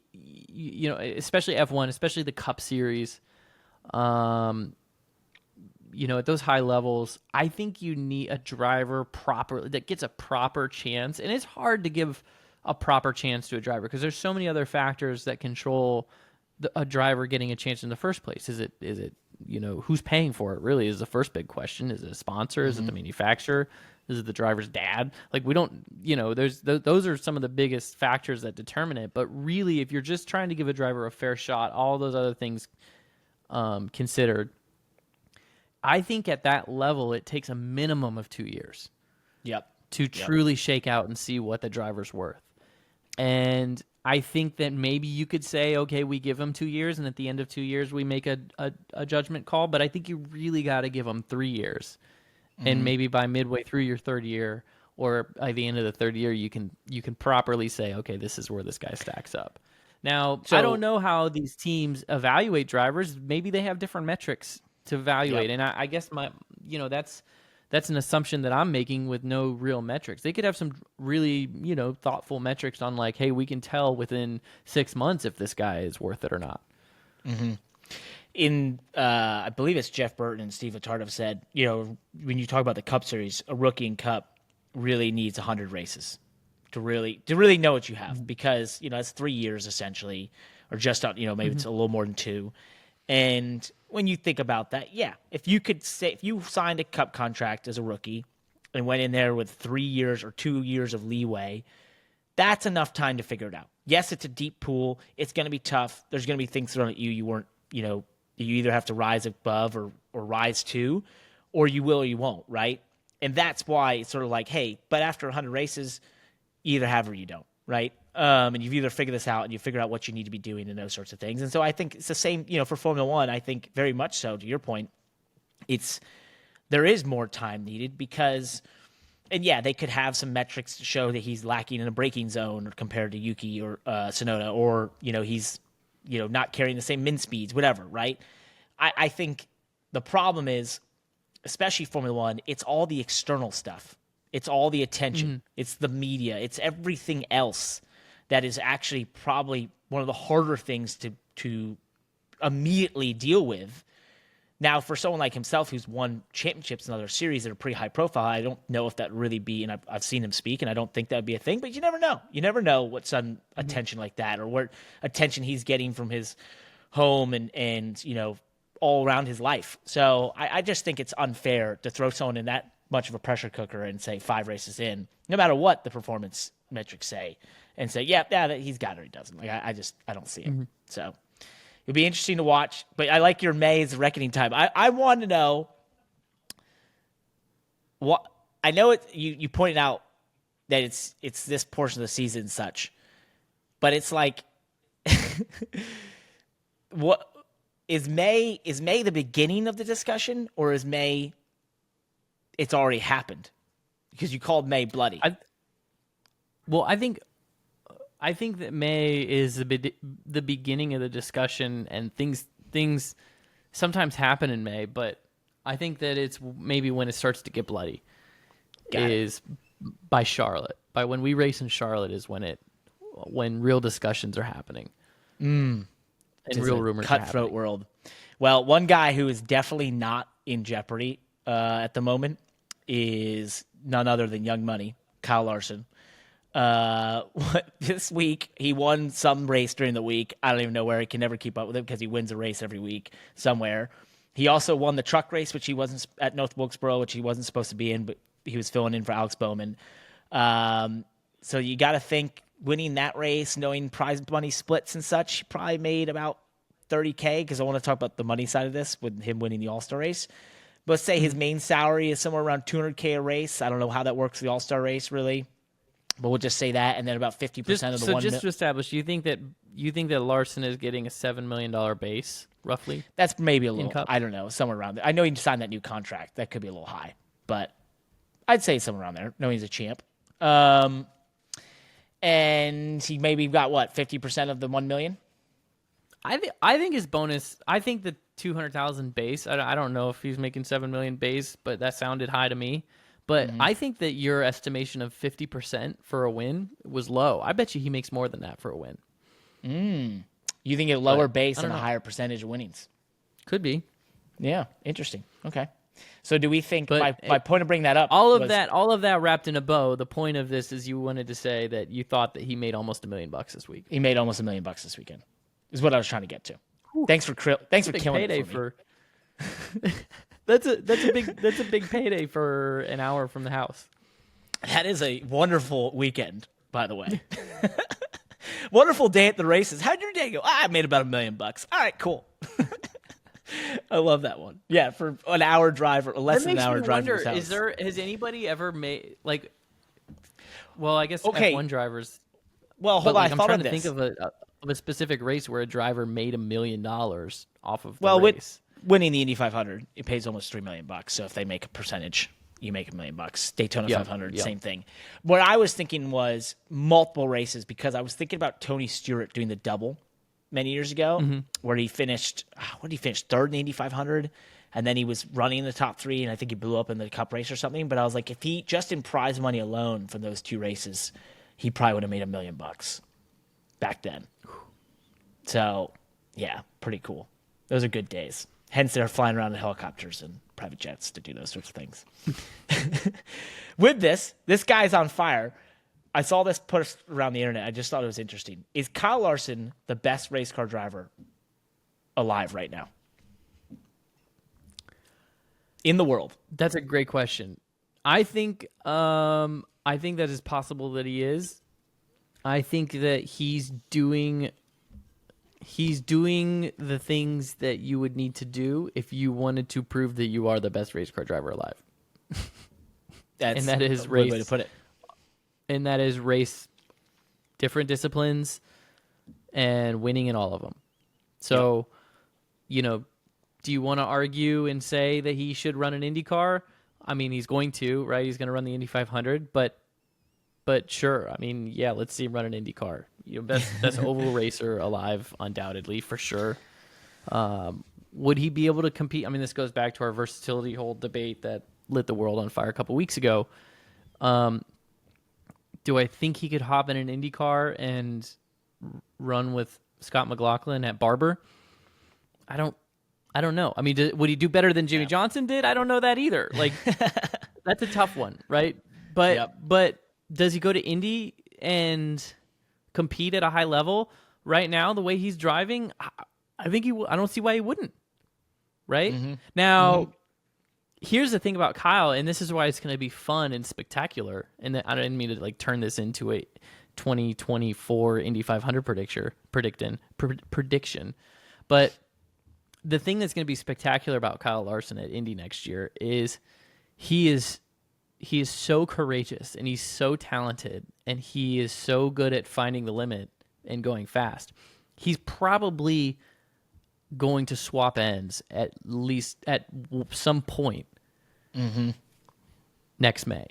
especially F1, especially the Cup Series. At those high levels, I think you need a driver that gets a proper chance. And it's hard to give a proper chance to a driver because there's so many other factors that control a driver getting a chance in the first place. Is it who's paying for it really is the first big question. Is it a sponsor? Is it the manufacturer? Is it the driver's dad? Like, we don't, those are some of the biggest factors that determine it. But really, if you're just trying to give a driver a fair shot, all those other things considered, I think at that level, it takes a minimum of 2 years. To truly shake out and see what the driver's worth. And I think that maybe you could say, okay, we give him 2 years, and at the end of 2 years, we make a judgment call. But I think you really got to give him 3 years. And maybe by midway through your third year, or by the end of the third year, you can properly say, okay, this is where this guy stacks up. Now, So- I don't know how these teams evaluate drivers. Maybe they have different metrics to evaluate, and I guess that's an assumption that I'm making with no real metrics. They could have some really thoughtful metrics on like, hey, we can tell within 6 months if this guy is worth it or not. In I believe it's Jeff Burton and Steve Letarte have said, when you talk about the Cup Series, a rookie in Cup really needs 100 races to really know what you have, because it's 3 years essentially, or just maybe it's a little more than 2. And when you think about that, if you signed a Cup contract as a rookie and went in there with 3 years or 2 years of leeway, that's enough time to figure it out. Yes, it's a deep pool. It's going to be tough. There's going to be things thrown at you. You weren't, you either have to rise above or rise to, or you will or you won't, right? And that's why it's sort of like, hey, but after 100 races, you either have or you don't, right? And you've either figured this out and you figure out what you need to be doing and those sorts of things. And so I think it's the same, for Formula One. I think very much so, to your point, there is more time needed because, and they could have some metrics to show that he's lacking in a braking zone compared to Yuki or Tsunoda, or, he's, not carrying the same min speeds, whatever, right? I think the problem is, especially Formula One, it's all the external stuff. It's all the attention. It's the media. It's everything else that is actually probably one of the harder things to immediately deal with. Now, for someone like himself who's won championships in other series that are pretty high profile, I don't know if that really be, and I've seen him speak, and I don't think that would be a thing, but you never know. You never know what's on attention like that, or what attention he's getting from his home and all around his life. So I just think it's unfair to throw someone in that much of a pressure cooker and say 5 races in, no matter what the performance metrics say, and say, he's got it or he doesn't. Like I don't see it. So it'll be interesting to watch. But I like your May as reckoning time. I want to know what I know. You pointed out that it's this portion of the season and such, but it's like what is May? Is May the beginning of the discussion, or is May? It's already happened because you called May bloody. I think that May is the beginning of the discussion, and things sometimes happen in May, but I think that it's maybe when it starts to get bloody by Charlotte. By when we race in Charlotte is when real discussions are happening. And real rumors are happening. Cutthroat world. Well, one guy who is definitely not in jeopardy at the moment is none other than Young Money, Kyle Larson. This week, he won some race during the week. I don't even know where. He can never keep up with it because he wins a race every week somewhere. He also won the truck race, which he wasn't at North Wilkesboro, which he wasn't supposed to be in, but he was filling in for Alex Bowman. So you got to think winning that race, knowing prize money splits and such, he probably made about $30K, because I want to talk about the money side of this with him winning the All-Star race. But let's say his main salary is somewhere around $200K a race. I don't know how that works for the All-Star race, really. But we'll just say that, and then about 50% of the so one. Just to establish, you think that Larson is getting a $7 million base, roughly? That's maybe a little. I don't know, somewhere around there. I know he signed that new contract. That could be a little high, but I'd say somewhere around there. Knowing he's a champ, and he maybe got 50% of the $1 million. I think his bonus. I think the 200,000 base. I don't know if he's making $7 million base, but that sounded high to me. But I think that your estimation of 50% for a win was low. I bet you he makes more than that for a win. You think a lower base and a higher percentage of winnings? Could be. Yeah, interesting. Okay. So do we think my point of bringing that up? All of that wrapped in a bow. The point of this is you wanted to say that you thought that he made almost $1 million this week. He made almost $1 million this weekend. Is what I was trying to get to. Thanks for killing payday it for me. That's a big payday for an hour from the house. That is a wonderful weekend, by the way. Wonderful day at the races. How'd your day go? I made about $1 million. All right, cool. I love that one. Yeah, for an hour drive or less than an hour drive from his house. Has anybody ever made well, I guess okay. F1 drivers. Well, hold on. I thought I'm of trying this. to think of a specific race where a driver made $1 million off of the race. Winning the Indy 500, it pays almost $3 million. So if they make a percentage, you make $1 million. Daytona Yep, 500, yep. same thing. What I was thinking was multiple races, because I was thinking about Tony Stewart doing the double many years ago, where he finished, what did he finish, third in the Indy 500? And then he was running in the top 3, and I think he blew up in the Cup race or something. But I was like, if he, just in prize money alone from those 2 races, he probably would have made $1 million back then. So, yeah, pretty cool. Those are good days. Hence, they're flying around in helicopters and private jets to do those sorts of things. With this guy's on fire. I saw this post around the internet. I just thought it was interesting. Is Kyle Larson the best race car driver alive right now in the world? That's a great question. I think that it's possible that he is. I think that he's doing the things that you would need to do if you wanted to prove that you are the best race car driver alive. That's and that is a race. good way to put it. And that is race different disciplines and winning in all of them. So, do you want to argue and say that he should run an IndyCar? I mean, he's going to, right? He's going to run the Indy 500, but sure. I mean, yeah, let's see him run an IndyCar. Best oval racer alive, undoubtedly, for sure. Would he be able to compete? I mean, this goes back to our versatility whole debate that lit the world on fire a couple weeks ago. Do I think he could hop in an IndyCar and run with Scott McLaughlin at Barber? I don't know. I mean, would he do better than Jimmy Johnson did? I don't know that either. Like, that's a tough one, right? But does he go to Indy and compete at a high level right now? The way he's driving, I think I don't see why he wouldn't. Right now. Here's the thing about Kyle, and this is why it's going to be fun and spectacular. And I didn't mean to turn this into a 2024 Indy 500 prediction. But the thing that's going to be spectacular about Kyle Larson at Indy next year is he is so courageous and he's so talented and he is so good at finding the limit and going fast. He's probably going to swap ends at least at some point next May.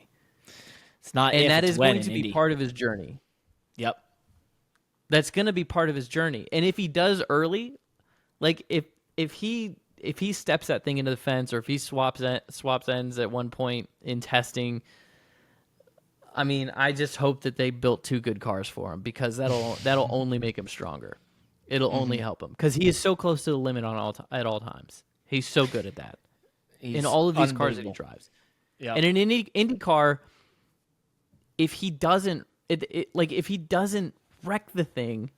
It's not, and if, that it's is when going in to be Indy. part of his journey. Yep. That's going to be part of his journey. And if he does early, like if he steps that thing into the fence, or if he swaps ends at one point in testing, I mean, I just hope that they built 2 good cars for him, because that'll only make him stronger. It'll only help him, because he is so close to the limit at all times. He's so good at that in all of these cars that he drives. Yep. And in an Indy car, if he doesn't wreck the thing,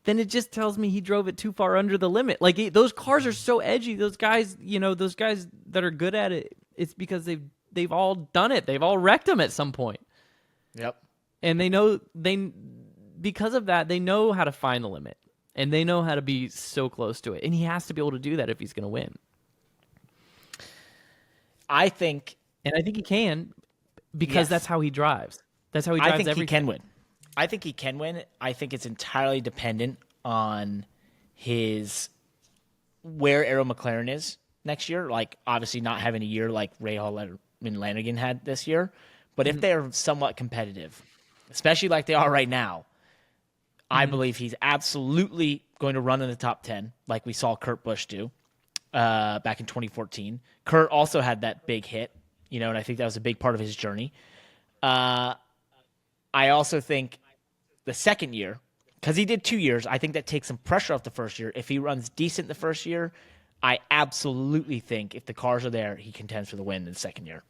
then it just tells me he drove it too far under the limit. Like, those cars are so edgy. Those guys that are good at it, it's because they've all done it. They've all wrecked them at some point. Yep. And because of that, they know how to find the limit, and they know how to be so close to it. And he has to be able to do that if he's going to win. I think he can, because that's how he drives. That's how he I drives think everything. he can win. I think he can win. I think it's entirely dependent on where Arrow McLaren is next year. Like, obviously not having a year like Rahal and Landon had this year. But if they're somewhat competitive, especially like they are right now, I believe he's absolutely going to run in the top 10, like we saw Kurt Busch do back in 2014. Kurt also had that big hit, and I think that was a big part of his journey. I also think the second year, because he did 2 years, I think that takes some pressure off the first year. If he runs decent the first year, I absolutely think if the cars are there, he contends for the win in the second year.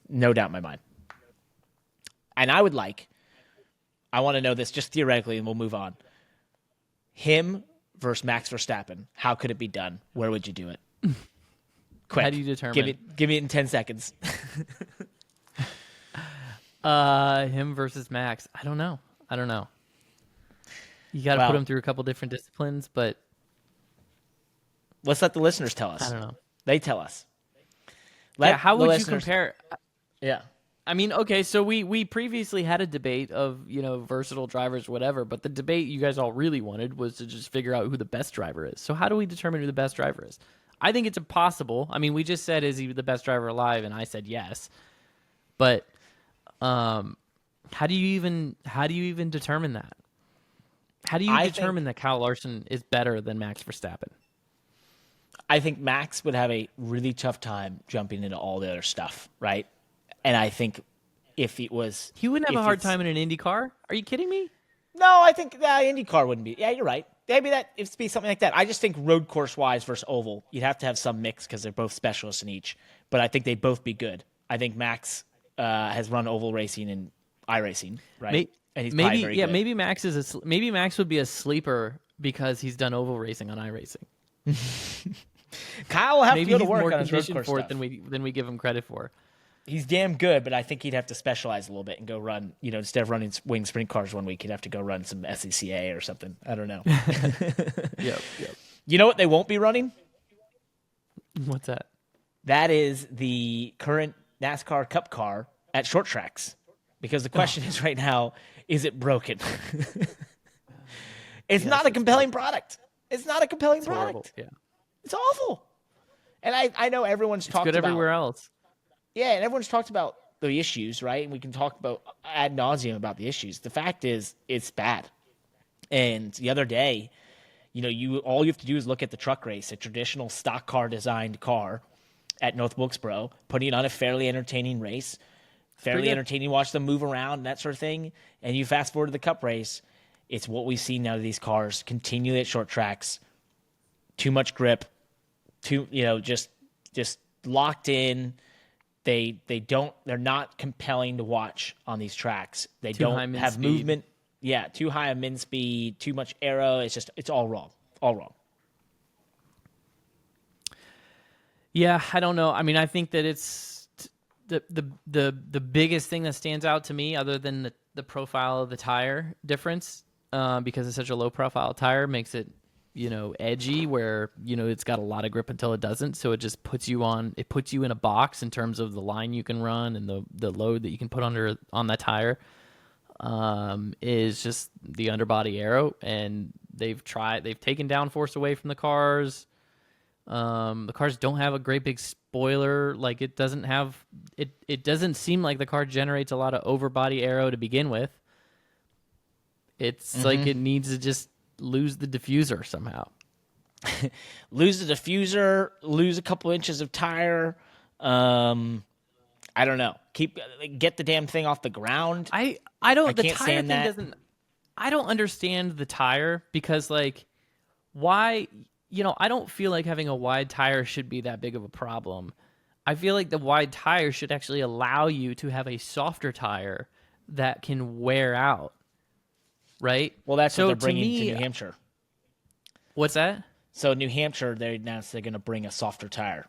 No doubt in my mind. And I want to know this just theoretically, and we'll move on. Him versus Max Verstappen. How could it be done? Where would you do it? Quick. How do you determine? Give me it in 10 seconds. Him versus Max. I don't know. You got to put him through a couple different disciplines, but let's let the listeners tell us. I don't know. They tell us. How would you compare? Yeah. I mean, okay, so we previously had a debate of, versatile drivers, whatever, but the debate you guys all really wanted was to just figure out who the best driver is. So how do we determine who the best driver is? I think it's impossible. I mean, we just said, is he the best driver alive? And I said yes. But how do you even determine that? How do you determine that Kyle Larson is better than Max Verstappen? I think Max would have a really tough time jumping into all the other stuff, right? And I think if it was... He wouldn't have a hard time in an Indy car? Are you kidding me? No, I think IndyCar wouldn't be. Yeah, you're right. Maybe it'd be something like that. I just think road course-wise versus oval, you'd have to have some mix because they're both specialists in each. But I think they'd both be good. I think Max has run oval racing and iRacing, right? And he's probably very good. Maybe Max would be a sleeper because he's done oval racing on iRacing. Kyle will have to go to work on his road course for stuff. it than we give him credit for. He's damn good, but I think he'd have to specialize a little bit and go run, instead of running wing sprint cars one week, he'd have to go run some SCCA or something. I don't know. Yep. You know what they won't be running? What's that? That is the current NASCAR Cup car at short tracks. Because the question is right now, is it broken? It's not a compelling product. It's not a compelling product. Horrible. Yeah. It's awful. And I know everyone's talked good about... everywhere else. Yeah, and everyone's talked about the issues, right? And we can talk about ad nauseum about the issues. The fact is, it's bad. And the other day, all you have to do is look at the truck race, a traditional stock car designed car at North Wilkesboro, putting on a fairly entertaining race, fairly entertaining to watch them move around and that sort of thing. And you fast forward to the Cup race, it's what we've seen now of these cars continually at short tracks. Too much grip, just locked in. They're not compelling to watch on these tracks. They don't have movement. Yeah, too high a min speed, too much aero. It's all wrong. All wrong. Yeah, I don't know. I mean, I think that it's the biggest thing that stands out to me, other than the profile of the tire difference, because it's such a low profile tire, makes it edgy, where it's got a lot of grip until it doesn't. So it just puts you in a box in terms of the line you can run and the load that you can put on that tire. Is just the underbody aero, and they've taken downforce away from the cars. The cars don't have a great big spoiler. Like, it doesn't seem like the car generates a lot of overbody aero to begin with. It's like it needs to just lose the diffuser somehow. Lose the diffuser, lose a couple inches of tire. I don't know. Get the damn thing off the ground. I don't understand the tire, because why, I don't feel like having a wide tire should be that big of a problem. I feel like the wide tire should actually allow you to have a softer tire that can wear out. Right? Well, that's what they're bringing to New Hampshire. What's that? So New Hampshire, they announced they're going to bring a softer tire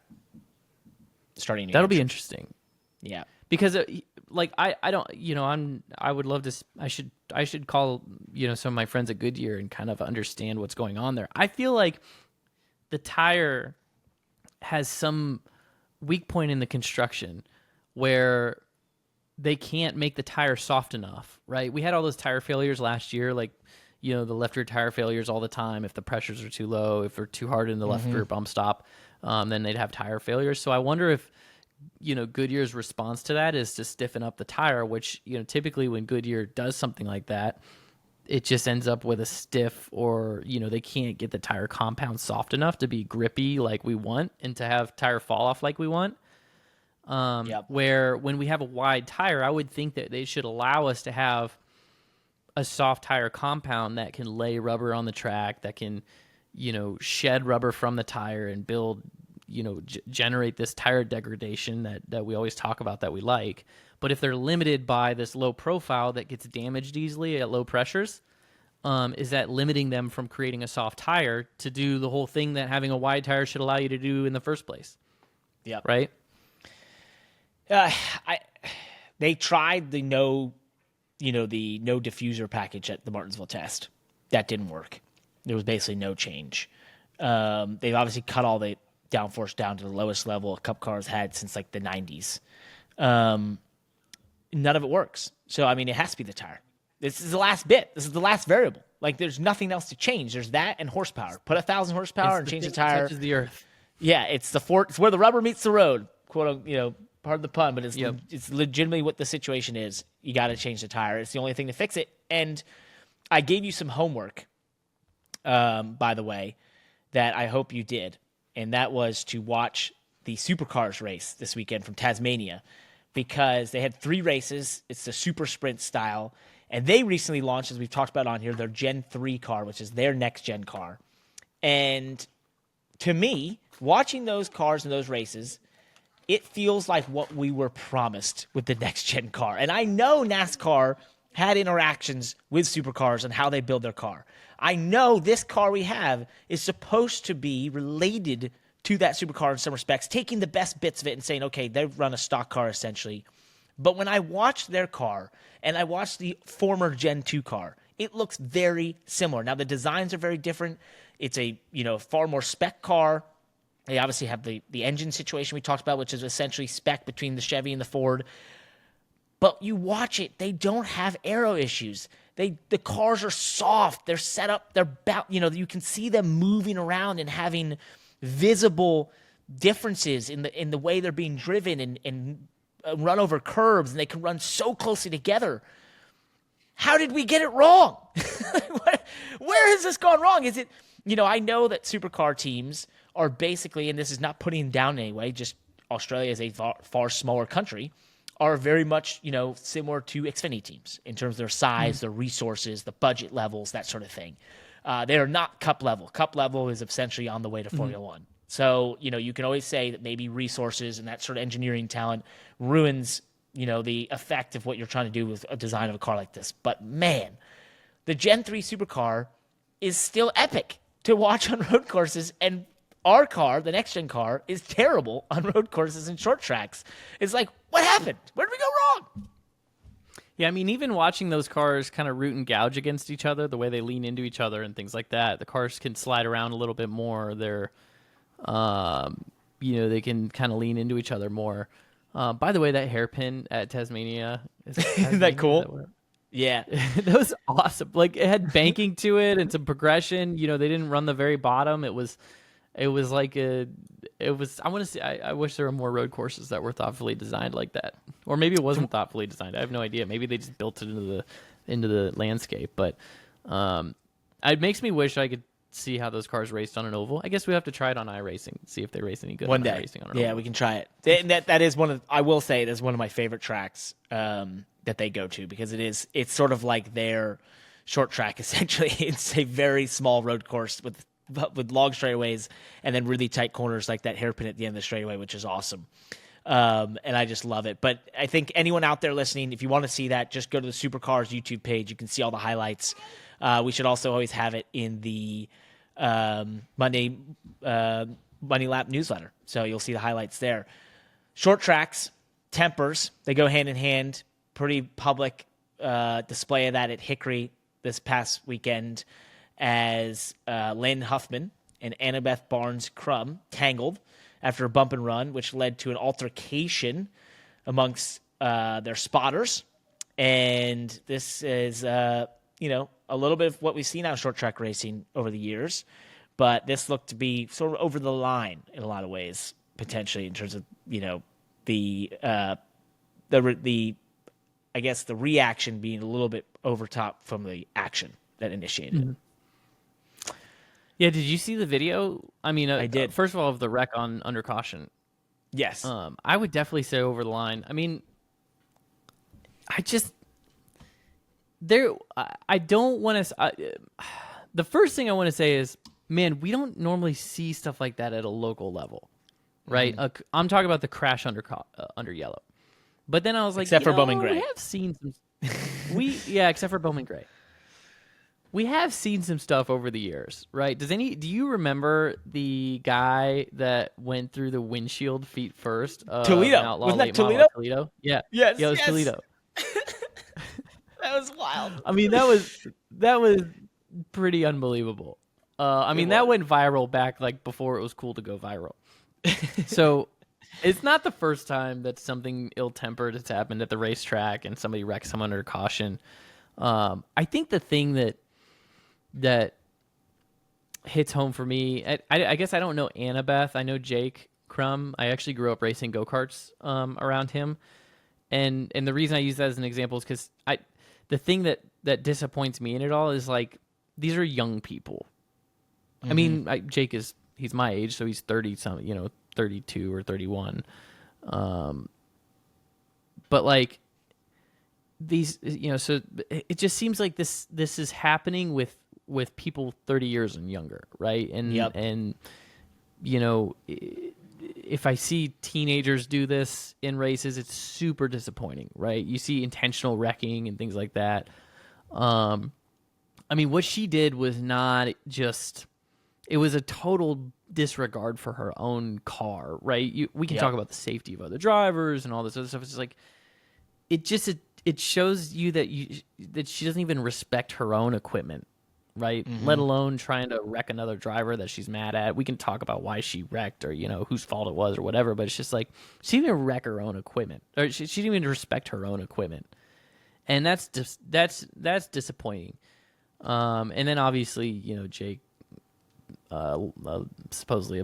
starting New That'll Hampshire. Be interesting. Yeah. Because I don't, I would love to, I should call, some of my friends at Goodyear and kind of understand what's going on there. I feel like the tire has some weak point in the construction where they can't make the tire soft enough, right? We had all those tire failures last year, the left rear tire failures all the time. If the pressures are too low, if they're too hard in the left rear bump stop, then they'd have tire failures. So I wonder if, Goodyear's response to that is to stiffen up the tire, which, typically when Goodyear does something like that, it just ends up with a stiff, or, they can't get the tire compound soft enough to be grippy like we want and to have tire fall off like we want. Where when we have a wide tire, I would think that they should allow us to have a soft tire compound that can lay rubber on the track, that can, shed rubber from the tire and build, generate this tire degradation that we always talk about that we like. But if they're limited by this low profile that gets damaged easily at low pressures, is that limiting them from creating a soft tire to do the whole thing that having a wide tire should allow you to do in the first place? Yeah. Right? They tried the no diffuser package at the Martinsville test. That didn't work. There was basically no change. They've obviously cut all the downforce down to the lowest level a Cup cars had since the 90s. None of it works. So, it has to be the tire. This is the last bit. This is the last variable. There's nothing else to change. There's that and horsepower. Put 1,000 horsepower and change the tire. Touches the earth. Yeah, it's where the rubber meets the road. Quote, pardon the pun, but it's Yep. it's legitimately what the situation is. You got to change the tire. It's the only thing to fix it. And I gave you some homework, by the way, that I hope you did, and that was to watch the Supercars race this weekend from Tasmania, because they had 3 races. It's the super sprint style, and they recently launched, as we've talked about on here, their Gen 3 car, which is their next-gen car. And to me, watching those cars and those races, it feels like what we were promised with the next-gen car. And I know NASCAR had interactions with supercars and how they build their car. I know this car we have is supposed to be related to that supercar in some respects, taking the best bits of it and saying, okay, they run a stock car essentially. But when I watched their car and I watched the former Gen 2 car, it looks very similar. Now, the designs are very different. It's a far more spec car. They obviously have the engine situation we talked about, which is essentially spec between the Chevy and the Ford. But you watch it, they don't have aero issues. The cars are soft. They're set up. You can see them moving around and having visible differences in the way they're being driven and run over curbs, and they can run so closely together. How did we get it wrong? Where has this gone wrong? Is it, I know that supercar teams are basically, and this is not putting down in any way, just Australia is a far smaller country, are very much, similar to Xfinity teams in terms of their size, their resources, the budget levels, that sort of thing. They are not Cup level. Cup level is essentially on the way to Formula One. So, you can always say that maybe resources and that sort of engineering talent ruins, the effect of what you're trying to do with a design of a car like this. But man, the Gen 3 supercar is still epic to watch on road courses, and our car, the next-gen car, is terrible on road courses and short tracks. It's like, what happened? Where did we go wrong? Yeah, I mean, even watching those cars kind of root and gouge against each other, the way they lean into each other and things like that, the cars can slide around a little bit more. They're, they can kind of lean into each other more. By the way, that hairpin at Tasmania, Isn't that cool? Yeah. That was awesome. Like, it had banking to it and some progression. They didn't run the very bottom. It was like I want to say, I wish there were more road courses that were thoughtfully designed like that. Or maybe it wasn't thoughtfully designed. I have no idea. Maybe they just built it into the landscape. But it makes me wish I could see how those cars raced on an oval. I guess we have to try it on iRacing, see if they race any good one day. iRacing on an oval. Yeah, we can try it. And that is I will say, it is one of my favorite tracks that they go to, because it's sort of like their short track, essentially. It's a very small road course with long straightaways and then really tight corners, like that hairpin at the end of the straightaway, which is awesome. And I just love it. But I think anyone out there listening, if you want to see that, just go to the Supercars YouTube page. You can see all the highlights. We should also always have it in the Monday Money Lap newsletter. So you'll see the highlights there. Short tracks, tempers, they go hand in hand. Pretty public display of that at Hickory this past weekend, as Landon Huffman and Annabeth Barnes Crum tangled after a bump and run, which led to an altercation amongst their spotters. And this is, a little bit of what we've seen out of short track racing over the years. But this looked to be sort of over the line in a lot of ways, potentially, in terms of, the reaction being a little bit over top from the action that initiated it. Yeah, did you see the video? I mean, I did. First of all, of the wreck on under caution. Yes. I would definitely say over the line. I mean, I don't want to. The first thing I want to say is, man, we don't normally see stuff like that at a local level, right? Mm-hmm. I'm talking about the crash under yellow. But then I was like, except for Bowman Gray. We have seen some. Except for Bowman Gray. We have seen some stuff over the years, right? Do you remember the guy that went through the windshield feet first? Toledo. Wasn't that Toledo? Toledo? Yeah. Yes. Yeah, it was Toledo. That was wild. I mean, that was pretty unbelievable. That went viral back like before it was cool to go viral. So it's not the first time that something ill-tempered has happened at the racetrack and somebody wrecks someone under caution. I think the thing that hits home for me, I guess I don't know Annabeth. I know Jake Crum. I actually grew up racing go-karts around him. And the reason I use that as an example is because the thing that disappoints me in it all is like these are young people. I mean, Jake he's my age, so he's 30 some, 32 or 31. But like these, so it just seems like this is happening with people 30 years and younger, right? And if I see teenagers do this in races, it's super disappointing, right? You see intentional wrecking and things like that. I mean, what she did was not just, it was a total disregard for her own car, right? We can talk about the safety of other drivers and all this other stuff. It's just like, it shows you that she doesn't even respect her own equipment, right? Let alone trying to wreck another driver that she's mad at. We can talk about why she wrecked or, whose fault it was or whatever, but it's just like she didn't even wreck her own equipment, or she didn't even respect her own equipment. And that's disappointing. And then obviously, Jake supposedly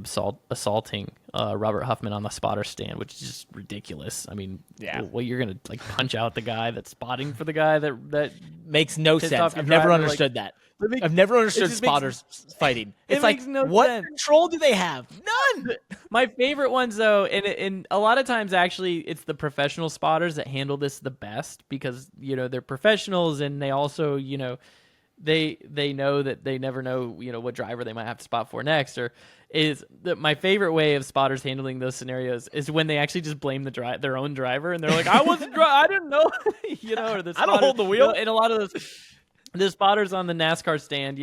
assaulting Robert Huffman on the spotter stand, which is just ridiculous. I mean, you're gonna like punch out the guy that's spotting for the guy that makes no sense. I've never understood that. I've never understood spotters fighting. It's like, what control do they have? None. My favorite ones, though, and a lot of times, actually, it's the professional spotters that handle this the best because, they're professionals and they also, they know that they never know, what driver they might have to spot for next. Or my favorite way of spotters handling those scenarios is when they actually just blame their own driver and they're like, I wasn't I didn't know, or the spotter, I don't hold the wheel. And a lot of the spotters on the NASCAR stand,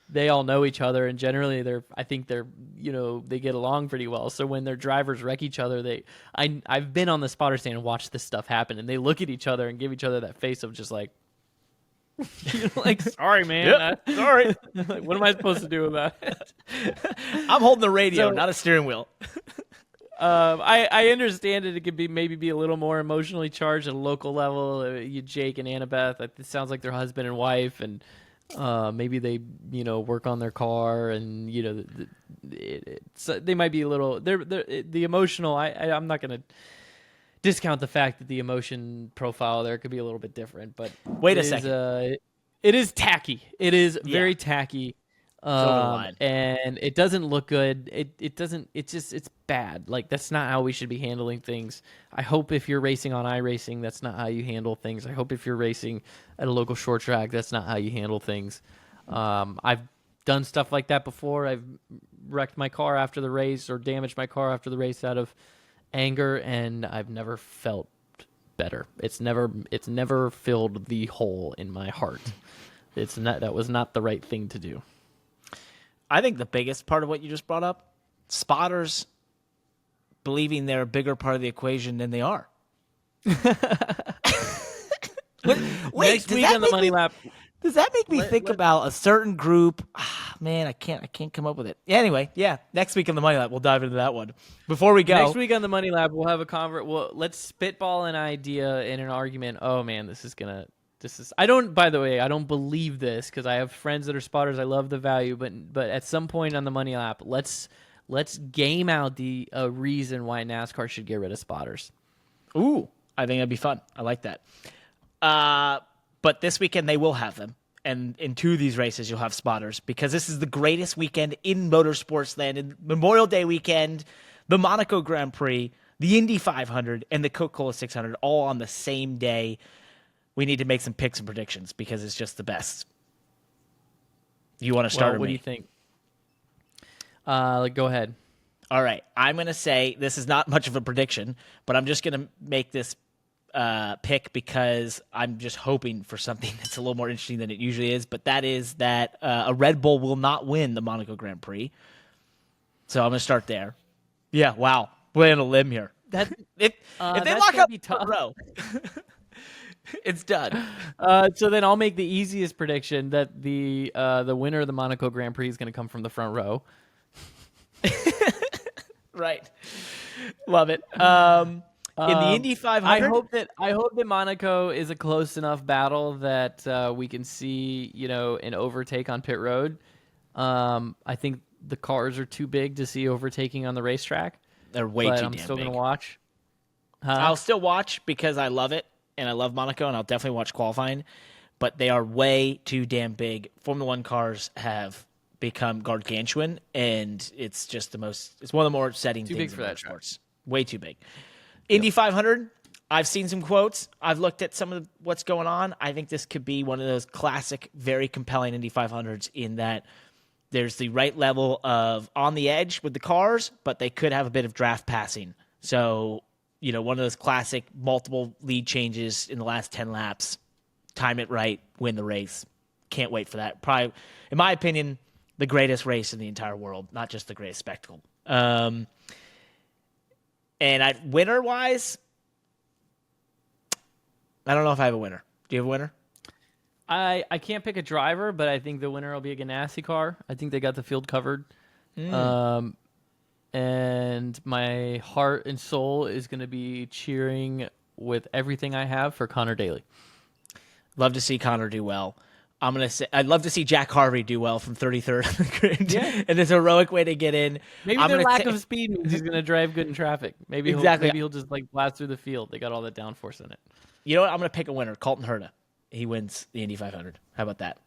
they all know each other, and generally I think they're they get along pretty well. So when their drivers wreck each other, I've been on the spotter stand and watched this stuff happen, and they look at each other and give each other that face of just like, like, sorry, man, sorry. Like, what am I supposed to do about it? I'm holding the radio, not a steering wheel. I understand it could maybe be a little more emotionally charged at a local level. Jake and Annabeth, it sounds like they're husband and wife, and maybe they work on their car, and they might be a little. The emotional. I'm not gonna discount the fact that the emotion profile there could be a little bit different, but wait a second. It is tacky. It is very tacky. And it doesn't look good. It's bad. Like, that's not how we should be handling things. I hope if you're racing on iRacing, that's not how you handle things. I hope if you're racing at a local short track, that's not how you handle things. I've done stuff like that before. I've wrecked my car after the race or damaged my car after the race out of anger, and I've never felt better. It's never filled the hole in my heart. That was not the right thing to do. I think the biggest part of what you just brought up, spotters believing they're a bigger part of the equation than they are. Next week on the Money Lap. Does that make me think about a certain group? Man, I can't come up with it. Anyway, next week on the Money Lap, we'll dive into that one. Before we go, next week on the Money Lab, we'll have a let's spitball an idea in an argument. Oh man, I don't believe this because I have friends that are spotters. I love the value, but at some point on the Money Lap, let's game out a reason why NASCAR should get rid of spotters. Ooh, I think that'd be fun. I like that. But this weekend they will have them, and in two of these races you'll have spotters because this is the greatest weekend in motorsports land. In Memorial Day weekend, the Monaco Grand Prix, the Indy 500, and the Coca-Cola 600 all on the same day. We need to make some picks and predictions because it's just the best. You want to start? What do you think? Go ahead. All right. I'm going to say this is not much of a prediction, but I'm just going to make this pick because I'm just hoping for something that's a little more interesting than it usually is. But that is that a Red Bull will not win the Monaco Grand Prix. So I'm going to start there. Yeah. Wow. We're on a limb here. If they lock up the row. It's done. So then I'll make the easiest prediction that the winner of the Monaco Grand Prix is going to come from the front row. Right. Love it. In the Indy 500, I hope that Monaco is a close enough battle that we can see, an overtake on pit road. I think the cars are too big to see overtaking on the racetrack. They're way but too I'm damn still big. gonna watch. I'll still watch because I love it, and I love Monaco, and I'll definitely watch qualifying. But they are way too damn big. Formula One cars have become gargantuan, and it's just it's one of the more upsetting Too things big in for that motorsports. Way too big. Indy 500, I've seen some quotes. I've looked at some of what's going on. I think this could be one of those classic, very compelling Indy 500s in that there's the right level of on the edge with the cars, but they could have a bit of draft passing. So, one of those classic multiple lead changes in the last 10 laps, time it right, win the race. Can't wait for that. Probably, in my opinion, the greatest race in the entire world, not just the greatest spectacle. And winner-wise, I don't know if I have a winner. Do you have a winner? I can't pick a driver, but I think the winner will be a Ganassi car. I think they got the field covered. And my heart and soul is going to be cheering with everything I have for Connor Daly. Love to see Connor do well. I'm going to say I'd love to see Jack Harvey do well from 33rd on the grid. Yeah. And it's a heroic way to get in. Maybe their lack of speed means he's going to drive good in traffic. Maybe he'll just blast through the field. They got all that downforce in it. You know what? I'm going to pick a winner. Colton Herta. He wins the Indy 500. How about that?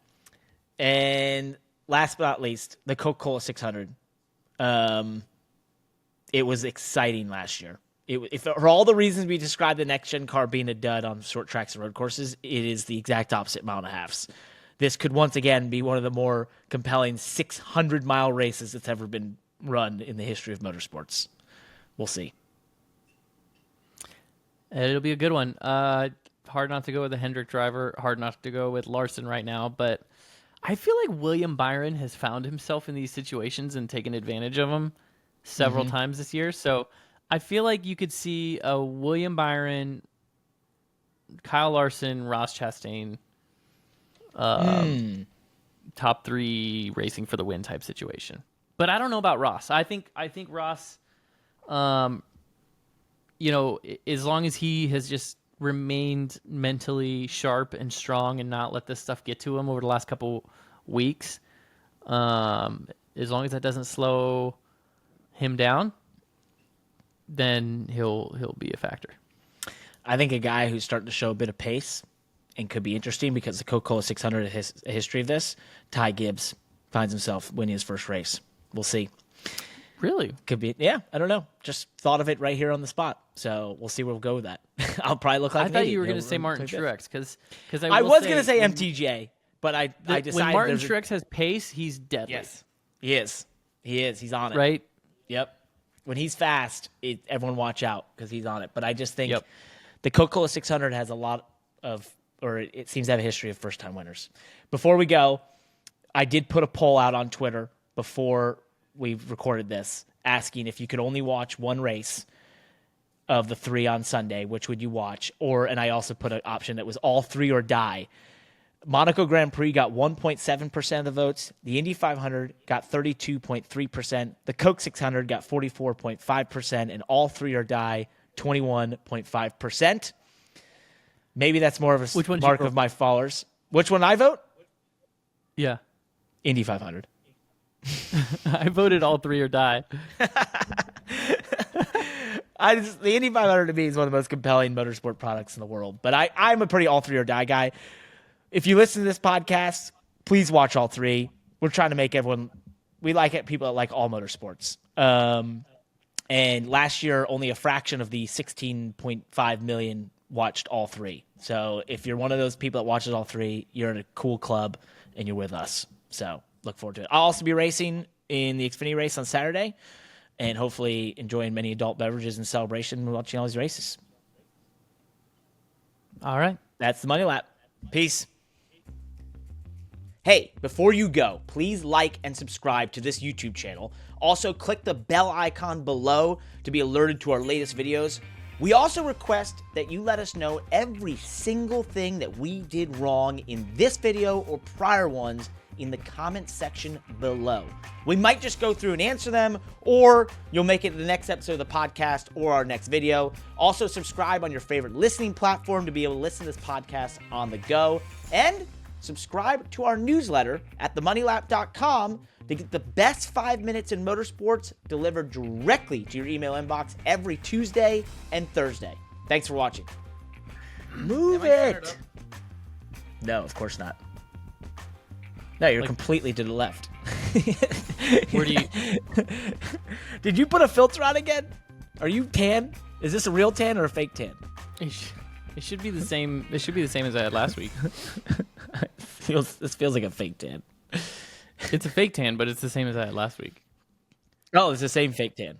And last but not least, the Coca-Cola 600. It was exciting last year. For all the reasons we described the next-gen car being a dud on short tracks and road courses, it is the exact opposite mile and a halves. This could once again be one of the more compelling 600-mile races that's ever been run in the history of motorsports. We'll see. It'll be a good one. Hard not to go with the Hendrick driver. Hard not to go with Larson right now. But I feel like William Byron has found himself in these situations and taken advantage of them several times this year. So I feel like you could see a William Byron, Kyle Larson, Ross Chastain, top three racing for the win type situation. But I don't know about Ross. I think Ross, as long as he has just remained mentally sharp and strong and not let this stuff get to him over the last couple weeks, as long as that doesn't slow him down, then he'll be a factor. I think a guy who's starting to show a bit of pace and could be interesting because the Coca-Cola 600 has a history of this. Ty Gibbs finds himself winning his first race. We'll see. Really? Could be. Yeah, I don't know. Just thought of it right here on the spot. So we'll see where we'll go with that. I'll probably look like I an thought idiot. you were going to say Martin Truex because I was going to say MTJ, but I decided when Martin Truex has pace, he's deadly. Yes, he is. He's on it. Right? Yep. When he's fast, everyone watch out because he's on it. But I just think the Coca-Cola 600 has a lot of, or it seems to have a history of first-time winners. Before we go, I did put a poll out on Twitter before we recorded this, asking if you could only watch one race of the three on Sunday, which would you watch? And I also put an option that was all three or die. Monaco Grand Prix got 1.7% of the votes. The Indy 500 got 32.3%. The Coke 600 got 44.5%. And all three or die, 21.5%. Maybe that's more of a mark of my followers. Which one I vote? Yeah. Indy 500. I voted all three or die. The Indy 500 to me is one of the most compelling motorsport products in the world. But I'm a pretty all three or die guy. If you listen to this podcast, please watch all three. We're trying to make everyone – we like it, people that like all motorsports. And last year, only a fraction of the 16.5 million watched all three. So if you're one of those people that watches all three, you're in a cool club and you're with us. So look forward to it. I'll also be racing in the Xfinity race on Saturday and hopefully enjoying many adult beverages in celebration and watching all these races. All right. That's the Money Lap. Peace. Hey, before you go, please like and subscribe to this YouTube channel. Also, click the bell icon below to be alerted to our latest videos. We also request that you let us know every single thing that we did wrong in this video or prior ones in the comment section below. We might just go through and answer them, or you'll make it to the next episode of the podcast or our next video. Also, subscribe on your favorite listening platform to be able to listen to this podcast on the go. And subscribe to our newsletter at themoneylap.com to get the best 5 minutes in motorsports delivered directly to your email inbox every Tuesday and Thursday. Thanks for watching. Move it. No, of course not. No, you're completely to the left. Where do you? Did you put a filter on again? Are you tan? Is this a real tan or a fake tan? It should be the same. It should be the same as I had last week. This feels like a fake tan. It's a fake tan, but it's the same as I had last week. Oh, it's the same fake tan.